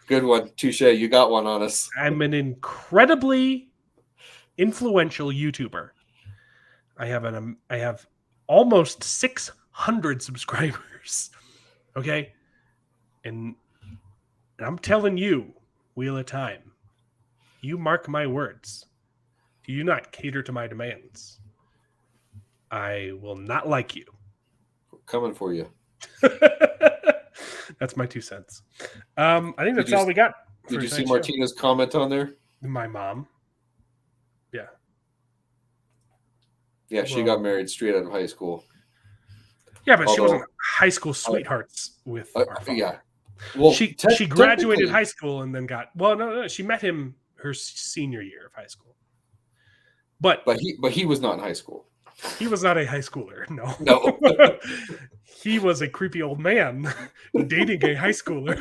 good one. Touche. You got one on us. I'm an incredibly influential YouTuber. I have almost 600 subscribers. Okay? And I'm telling you, Wheel of Time, you mark my words. Do you not cater to my demands, I will not like you. We're coming for you. That's my 2 cents. I think that's all we got. Did you see Martina's comment on there? My mom. Yeah. Yeah, she got married straight out of high school. Yeah, but she wasn't high school sweethearts with our father. Yeah. Well, she graduated high school and then no, she met him her senior year of high school. But he was not in high school. He was not a high schooler. No. No. He was a creepy old man dating a high schooler.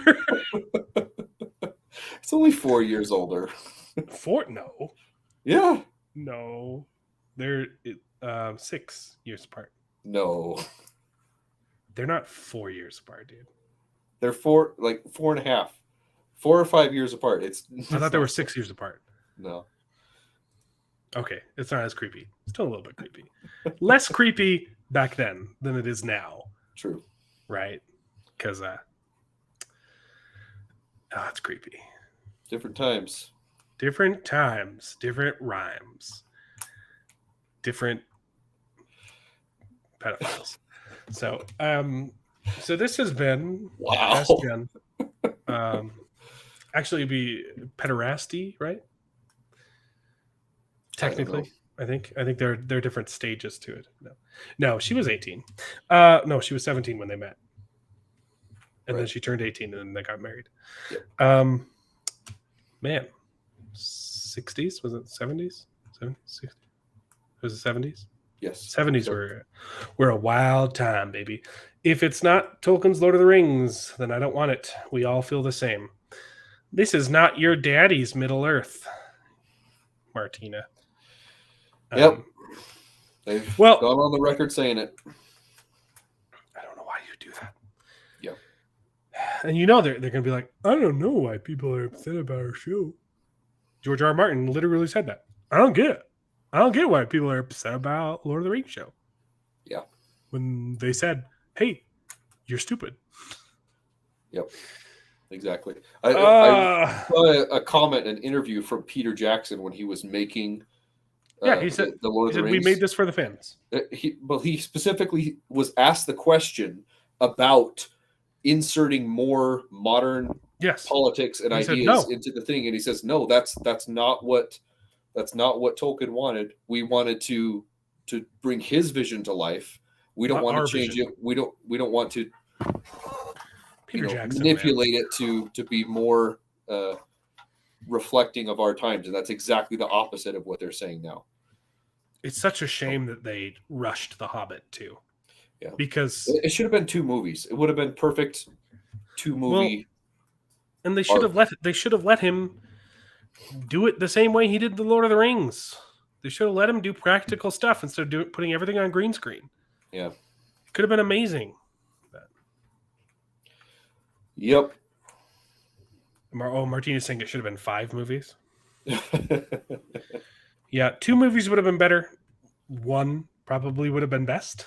It's only 4 years older. 4? No. Yeah. No. They're 6 years apart. No. They're not 4 years apart, dude. They're 4.5. 4 or 5 years apart. I thought they were 6 years apart. No. Okay, it's not as creepy. Still a little bit creepy. Less creepy back then than it is now. True. Right? Because it's creepy. Different times. Different times. Different rhymes. Different pedophiles. So this has been wow. Actually, it'd be pederasty, right? Technically, I think there are different stages to it. No, she was 18. No, she was 17 when they met, and then she turned 18, and then they got married. Yep. Man, 60s, was it 70s? 70s, 60s? Was it 70s? Yes. 70s were a wild time, baby. If it's not Tolkien's Lord of the Rings, then I don't want it. We all feel the same. This is not your daddy's Middle Earth, Martina. Yep. They've gone on the record saying it. I don't know why you do that. Yep. And they're going to be like, I don't know why people are upset about our show. George R. R. Martin literally said that. I don't get it. I don't get why people are upset about Lord of the Rings show. Yeah. When they said, hey, you're stupid. Yep. Exactly. I saw a comment, an interview from Peter Jackson when he was making he said, the Lord of the Rings. We made this for the fans. He specifically was asked the question about inserting more modern politics and ideas into the thing, and he says, "No, that's not what Tolkien wanted. We wanted to bring his vision to life. We don't want to change it. We don't want to manipulate it to be more reflecting of our times." And that's exactly the opposite of what they're saying now. It's such a shame that they rushed The Hobbit too. Yeah, because it should have been 2 movies. It would have been perfect 2 movie. And they should have let him do it the same way he did the Lord of the Rings. They should have let him do practical stuff instead of putting everything on green screen. Yeah, it could have been amazing. Yep. Martina's saying it should have been 5 movies. Yeah, 2 movies would have been better. 1 probably would have been best.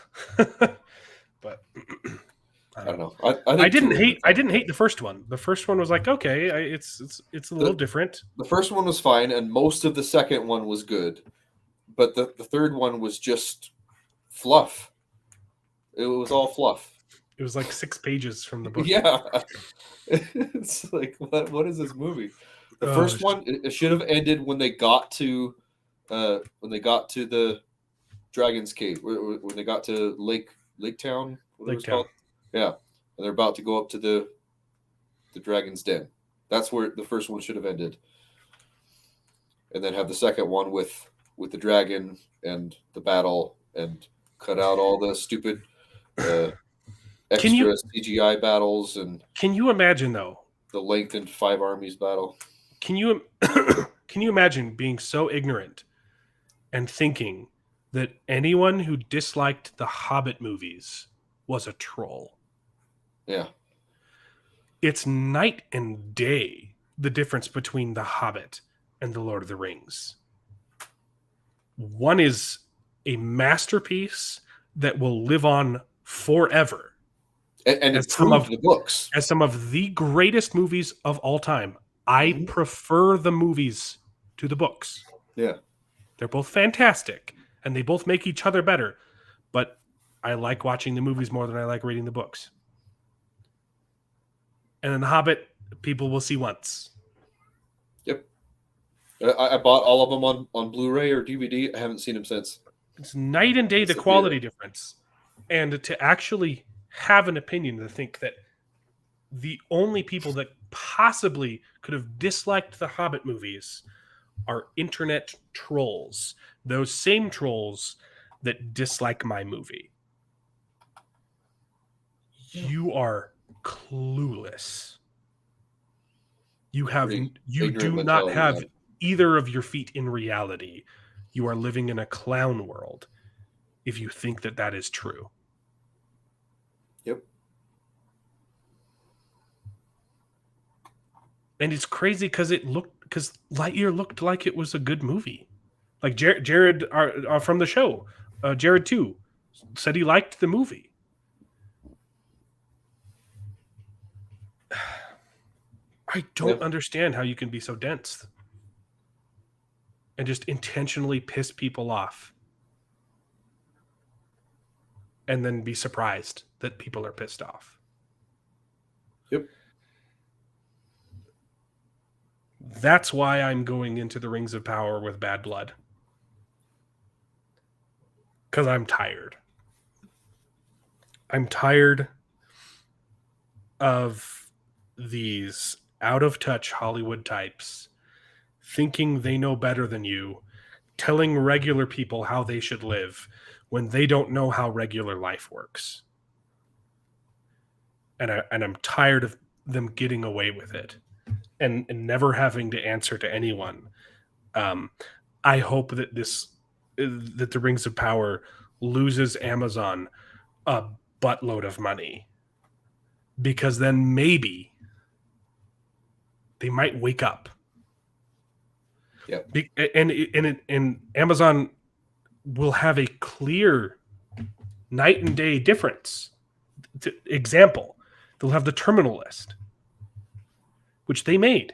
But I don't know. I didn't hate the first one. The first one was like, okay, it's a little different. The first one was fine, and most of the second one was good, but the third one was just fluff. It was all fluff. It was like 6 pages from the book. Yeah, it's like what is this movie? The first one, it should have ended when they got to the Dragon's Cave, when they got to Lake Town. Lake Town. Yeah, and they're about to go up to the Dragon's Den. That's where the first one should have ended, and then have the second one with the dragon and the battle, and cut out all the stupid extra CGI battles. And can you imagine though the lengthened 5 armies battle? Can you imagine being so ignorant and thinking that anyone who disliked the Hobbit movies was a troll? Yeah. It's night and day, the difference between The Hobbit and The Lord of the Rings. One is a masterpiece that will live on forever. And it's some of the books. As some of the greatest movies of all time. I prefer the movies to the books. Yeah. They're both fantastic, and they both make each other better. But I like watching the movies more than I like reading the books. And in The Hobbit, people will see once. Yep. I bought all of them on Blu-ray or DVD. I haven't seen them since. It's night and day, the quality difference. And to actually have an opinion, to think that the only people that possibly could have disliked the Hobbit movies are internet trolls. Those same trolls that dislike my movie. You are clueless. You do not have either of your feet in reality. You are living in a clown world if you think that that is true. Yep. And it's crazy because Lightyear looked like it was a good movie. Like Jared from the show, Jared too, said he liked the movie. I don't understand how you can be so dense and just intentionally piss people off and then be surprised that people are pissed off. Yep. That's why I'm going into the Rings of Power with bad blood. Because I'm tired. I'm tired of these out-of-touch Hollywood types thinking they know better than you, telling regular people how they should live when they don't know how regular life works. And I'm tired of them getting away with it and never having to answer to anyone. I hope that that the Rings of Power loses Amazon a buttload of money, because then maybe they might wake up. Yep. And Amazon will have a clear night and day difference. Example, they'll have the terminal list, which they made.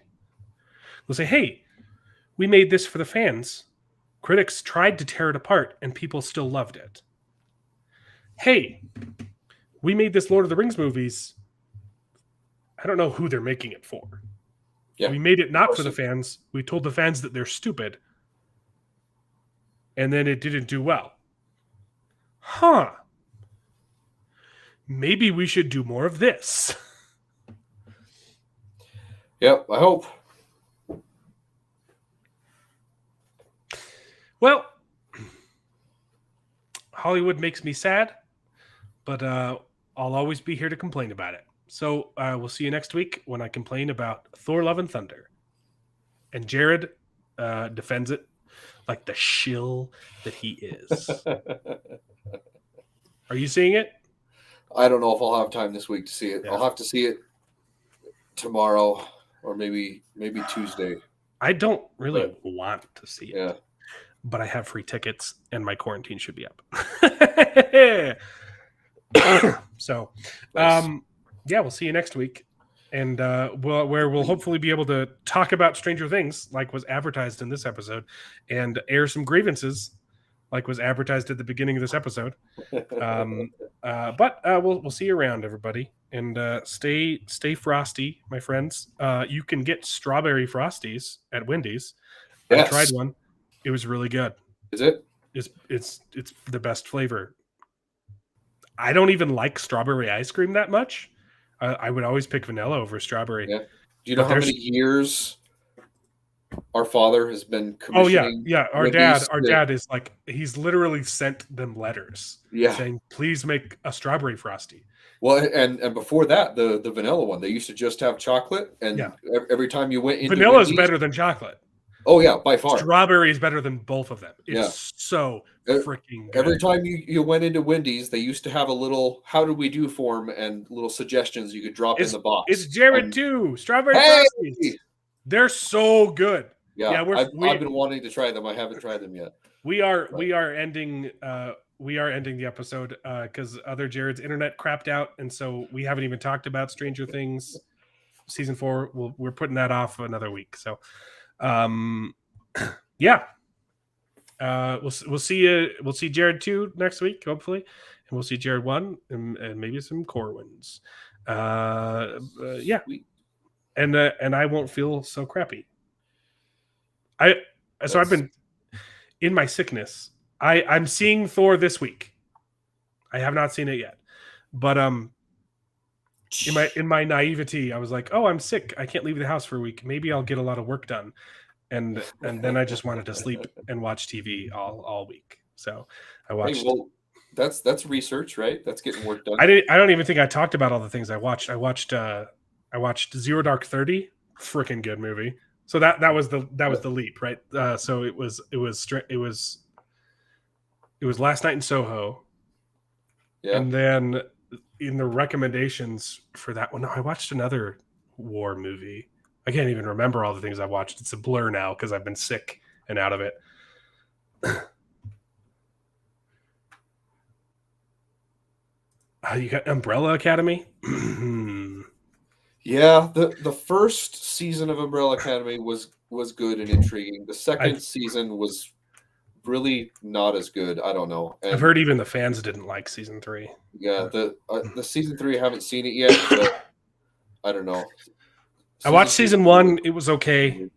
They'll say, hey, we made this for the fans. Critics tried to tear it apart and people still loved it. Hey, we made this Lord of the Rings movies. I don't know who they're making it for. Yeah. We made it not for the fans. We told the fans that they're stupid. And then it didn't do well. Huh. Maybe we should do more of this. Yep, I hope. Well, Hollywood makes me sad, but I'll always be here to complain about it. So we'll see you next week when I complain about Thor: Love and Thunder. And Jared defends it like the shill that he is. Are you seeing it? I don't know if I'll have time this week to see it. Yeah. I'll have to see it tomorrow or maybe Tuesday. I don't really want to see it. Yeah. But I have free tickets and my quarantine should be up. So, Nice. yeah, we'll see you next week. And where we'll hopefully be able to talk about Stranger Things, like was advertised in this episode, and air some grievances, like was advertised at the beginning of this episode. But we'll see you around, everybody, and stay frosty, my friends. You can get strawberry frosties at Wendy's. Yes. I tried one. It was really good. Is it? It's the best flavor. I don't even like strawberry ice cream that much. I would always pick vanilla over strawberry. Yeah. Do you know how many years our father has been Oh commissioning? yeah. Our dad is like, he's literally sent them letters saying, please make a strawberry frosty. Well, and before that, the vanilla one, they used to just have chocolate, and every time you went into vanilla is Wendy's, better than chocolate. Oh yeah, by far. Strawberry is better than both of them. It's so freaking good. Every time you went into Wendy's, they used to have a little "How do we do" form and little suggestions you could drop in the box. It's Jared too. Strawberry frosties. They're so good. Yeah, I've been wanting to try them. I haven't tried them yet. We are ending the episode because other Jared's internet crapped out, and so we haven't even talked about Stranger Things season 4. We're putting that off another week. So. Yeah. We'll see you. We'll see Jared 2 next week, hopefully, and we'll see Jared 1 and maybe some Corwins. Yeah, and I won't feel so crappy. I've been in my sickness. I'm seeing Thor this week. I have not seen it yet, but in my naivety, I was like, "Oh, I'm sick. I can't leave the house for a week. Maybe I'll get a lot of work done." And then I just wanted to sleep and watch TV all week. So I watched. Hey, well, that's research, right? That's getting work done. I don't even think I talked about all the things I watched. I watched Zero Dark 30. Freaking good movie. So that was the leap, right? So it was Last Night in Soho. Yeah. And then in the recommendations for that one, I watched another war movie. I can't even remember all the things I watched. It's a blur now because I've been sick and out of it. You got Umbrella Academy. Yeah, the first season of Umbrella Academy was good and intriguing. The second season was really not as good. I don't know. And I've heard even the fans didn't like season 3. Yeah, the season 3, I haven't seen it yet, but I don't know. I watched season 1. It was okay,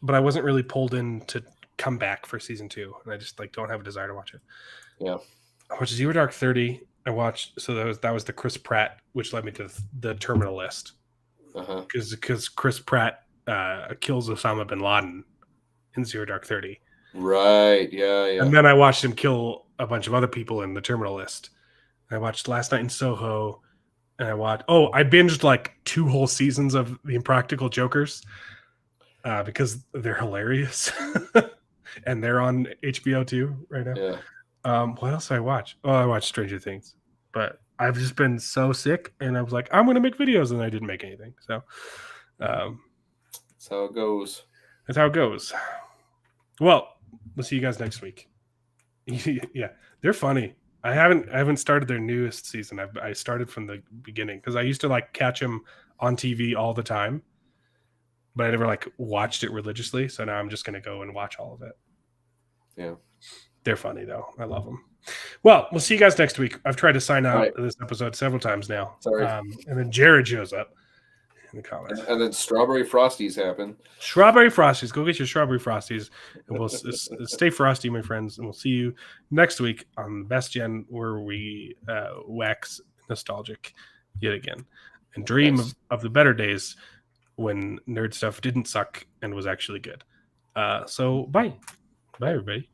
but I wasn't really pulled in to come back for season 2, and I just don't have a desire to watch it. Yeah, I watched Zero Dark 30. I watched that was the Chris Pratt, which led me to the Terminal List. Because Chris Pratt kills Osama bin Laden in Zero Dark 30. Right. Yeah. And then I watched him kill a bunch of other people in the Terminal List. And I watched Last Night in Soho. And I binged 2 whole seasons of The Impractical Jokers because they're hilarious. And they're on HBO too right now. Yeah. What else did I watch? Oh, I watched Stranger Things. But I've just been so sick, and I was like, I'm going to make videos, and I didn't make anything. So that's how it goes. That's how it goes. Well, we'll see you guys next week. Yeah, they're funny. I haven't started their newest season. I started from the beginning because I used to catch them on TV all the time, but I never watched it religiously. So now I'm just going to go and watch all of it. Yeah, they're funny though. I love them. Well, we'll see you guys next week. I've tried to sign out of this episode several times now. Sorry. And then Jared shows up. in the comments. And then strawberry frosties happen. Strawberry frosties. Go get your strawberry frosties, and we'll stay frosty, my friends. And we'll see you next week on Best Gen, where we wax nostalgic yet again and dream of the better days when nerd stuff didn't suck and was actually good. So bye everybody.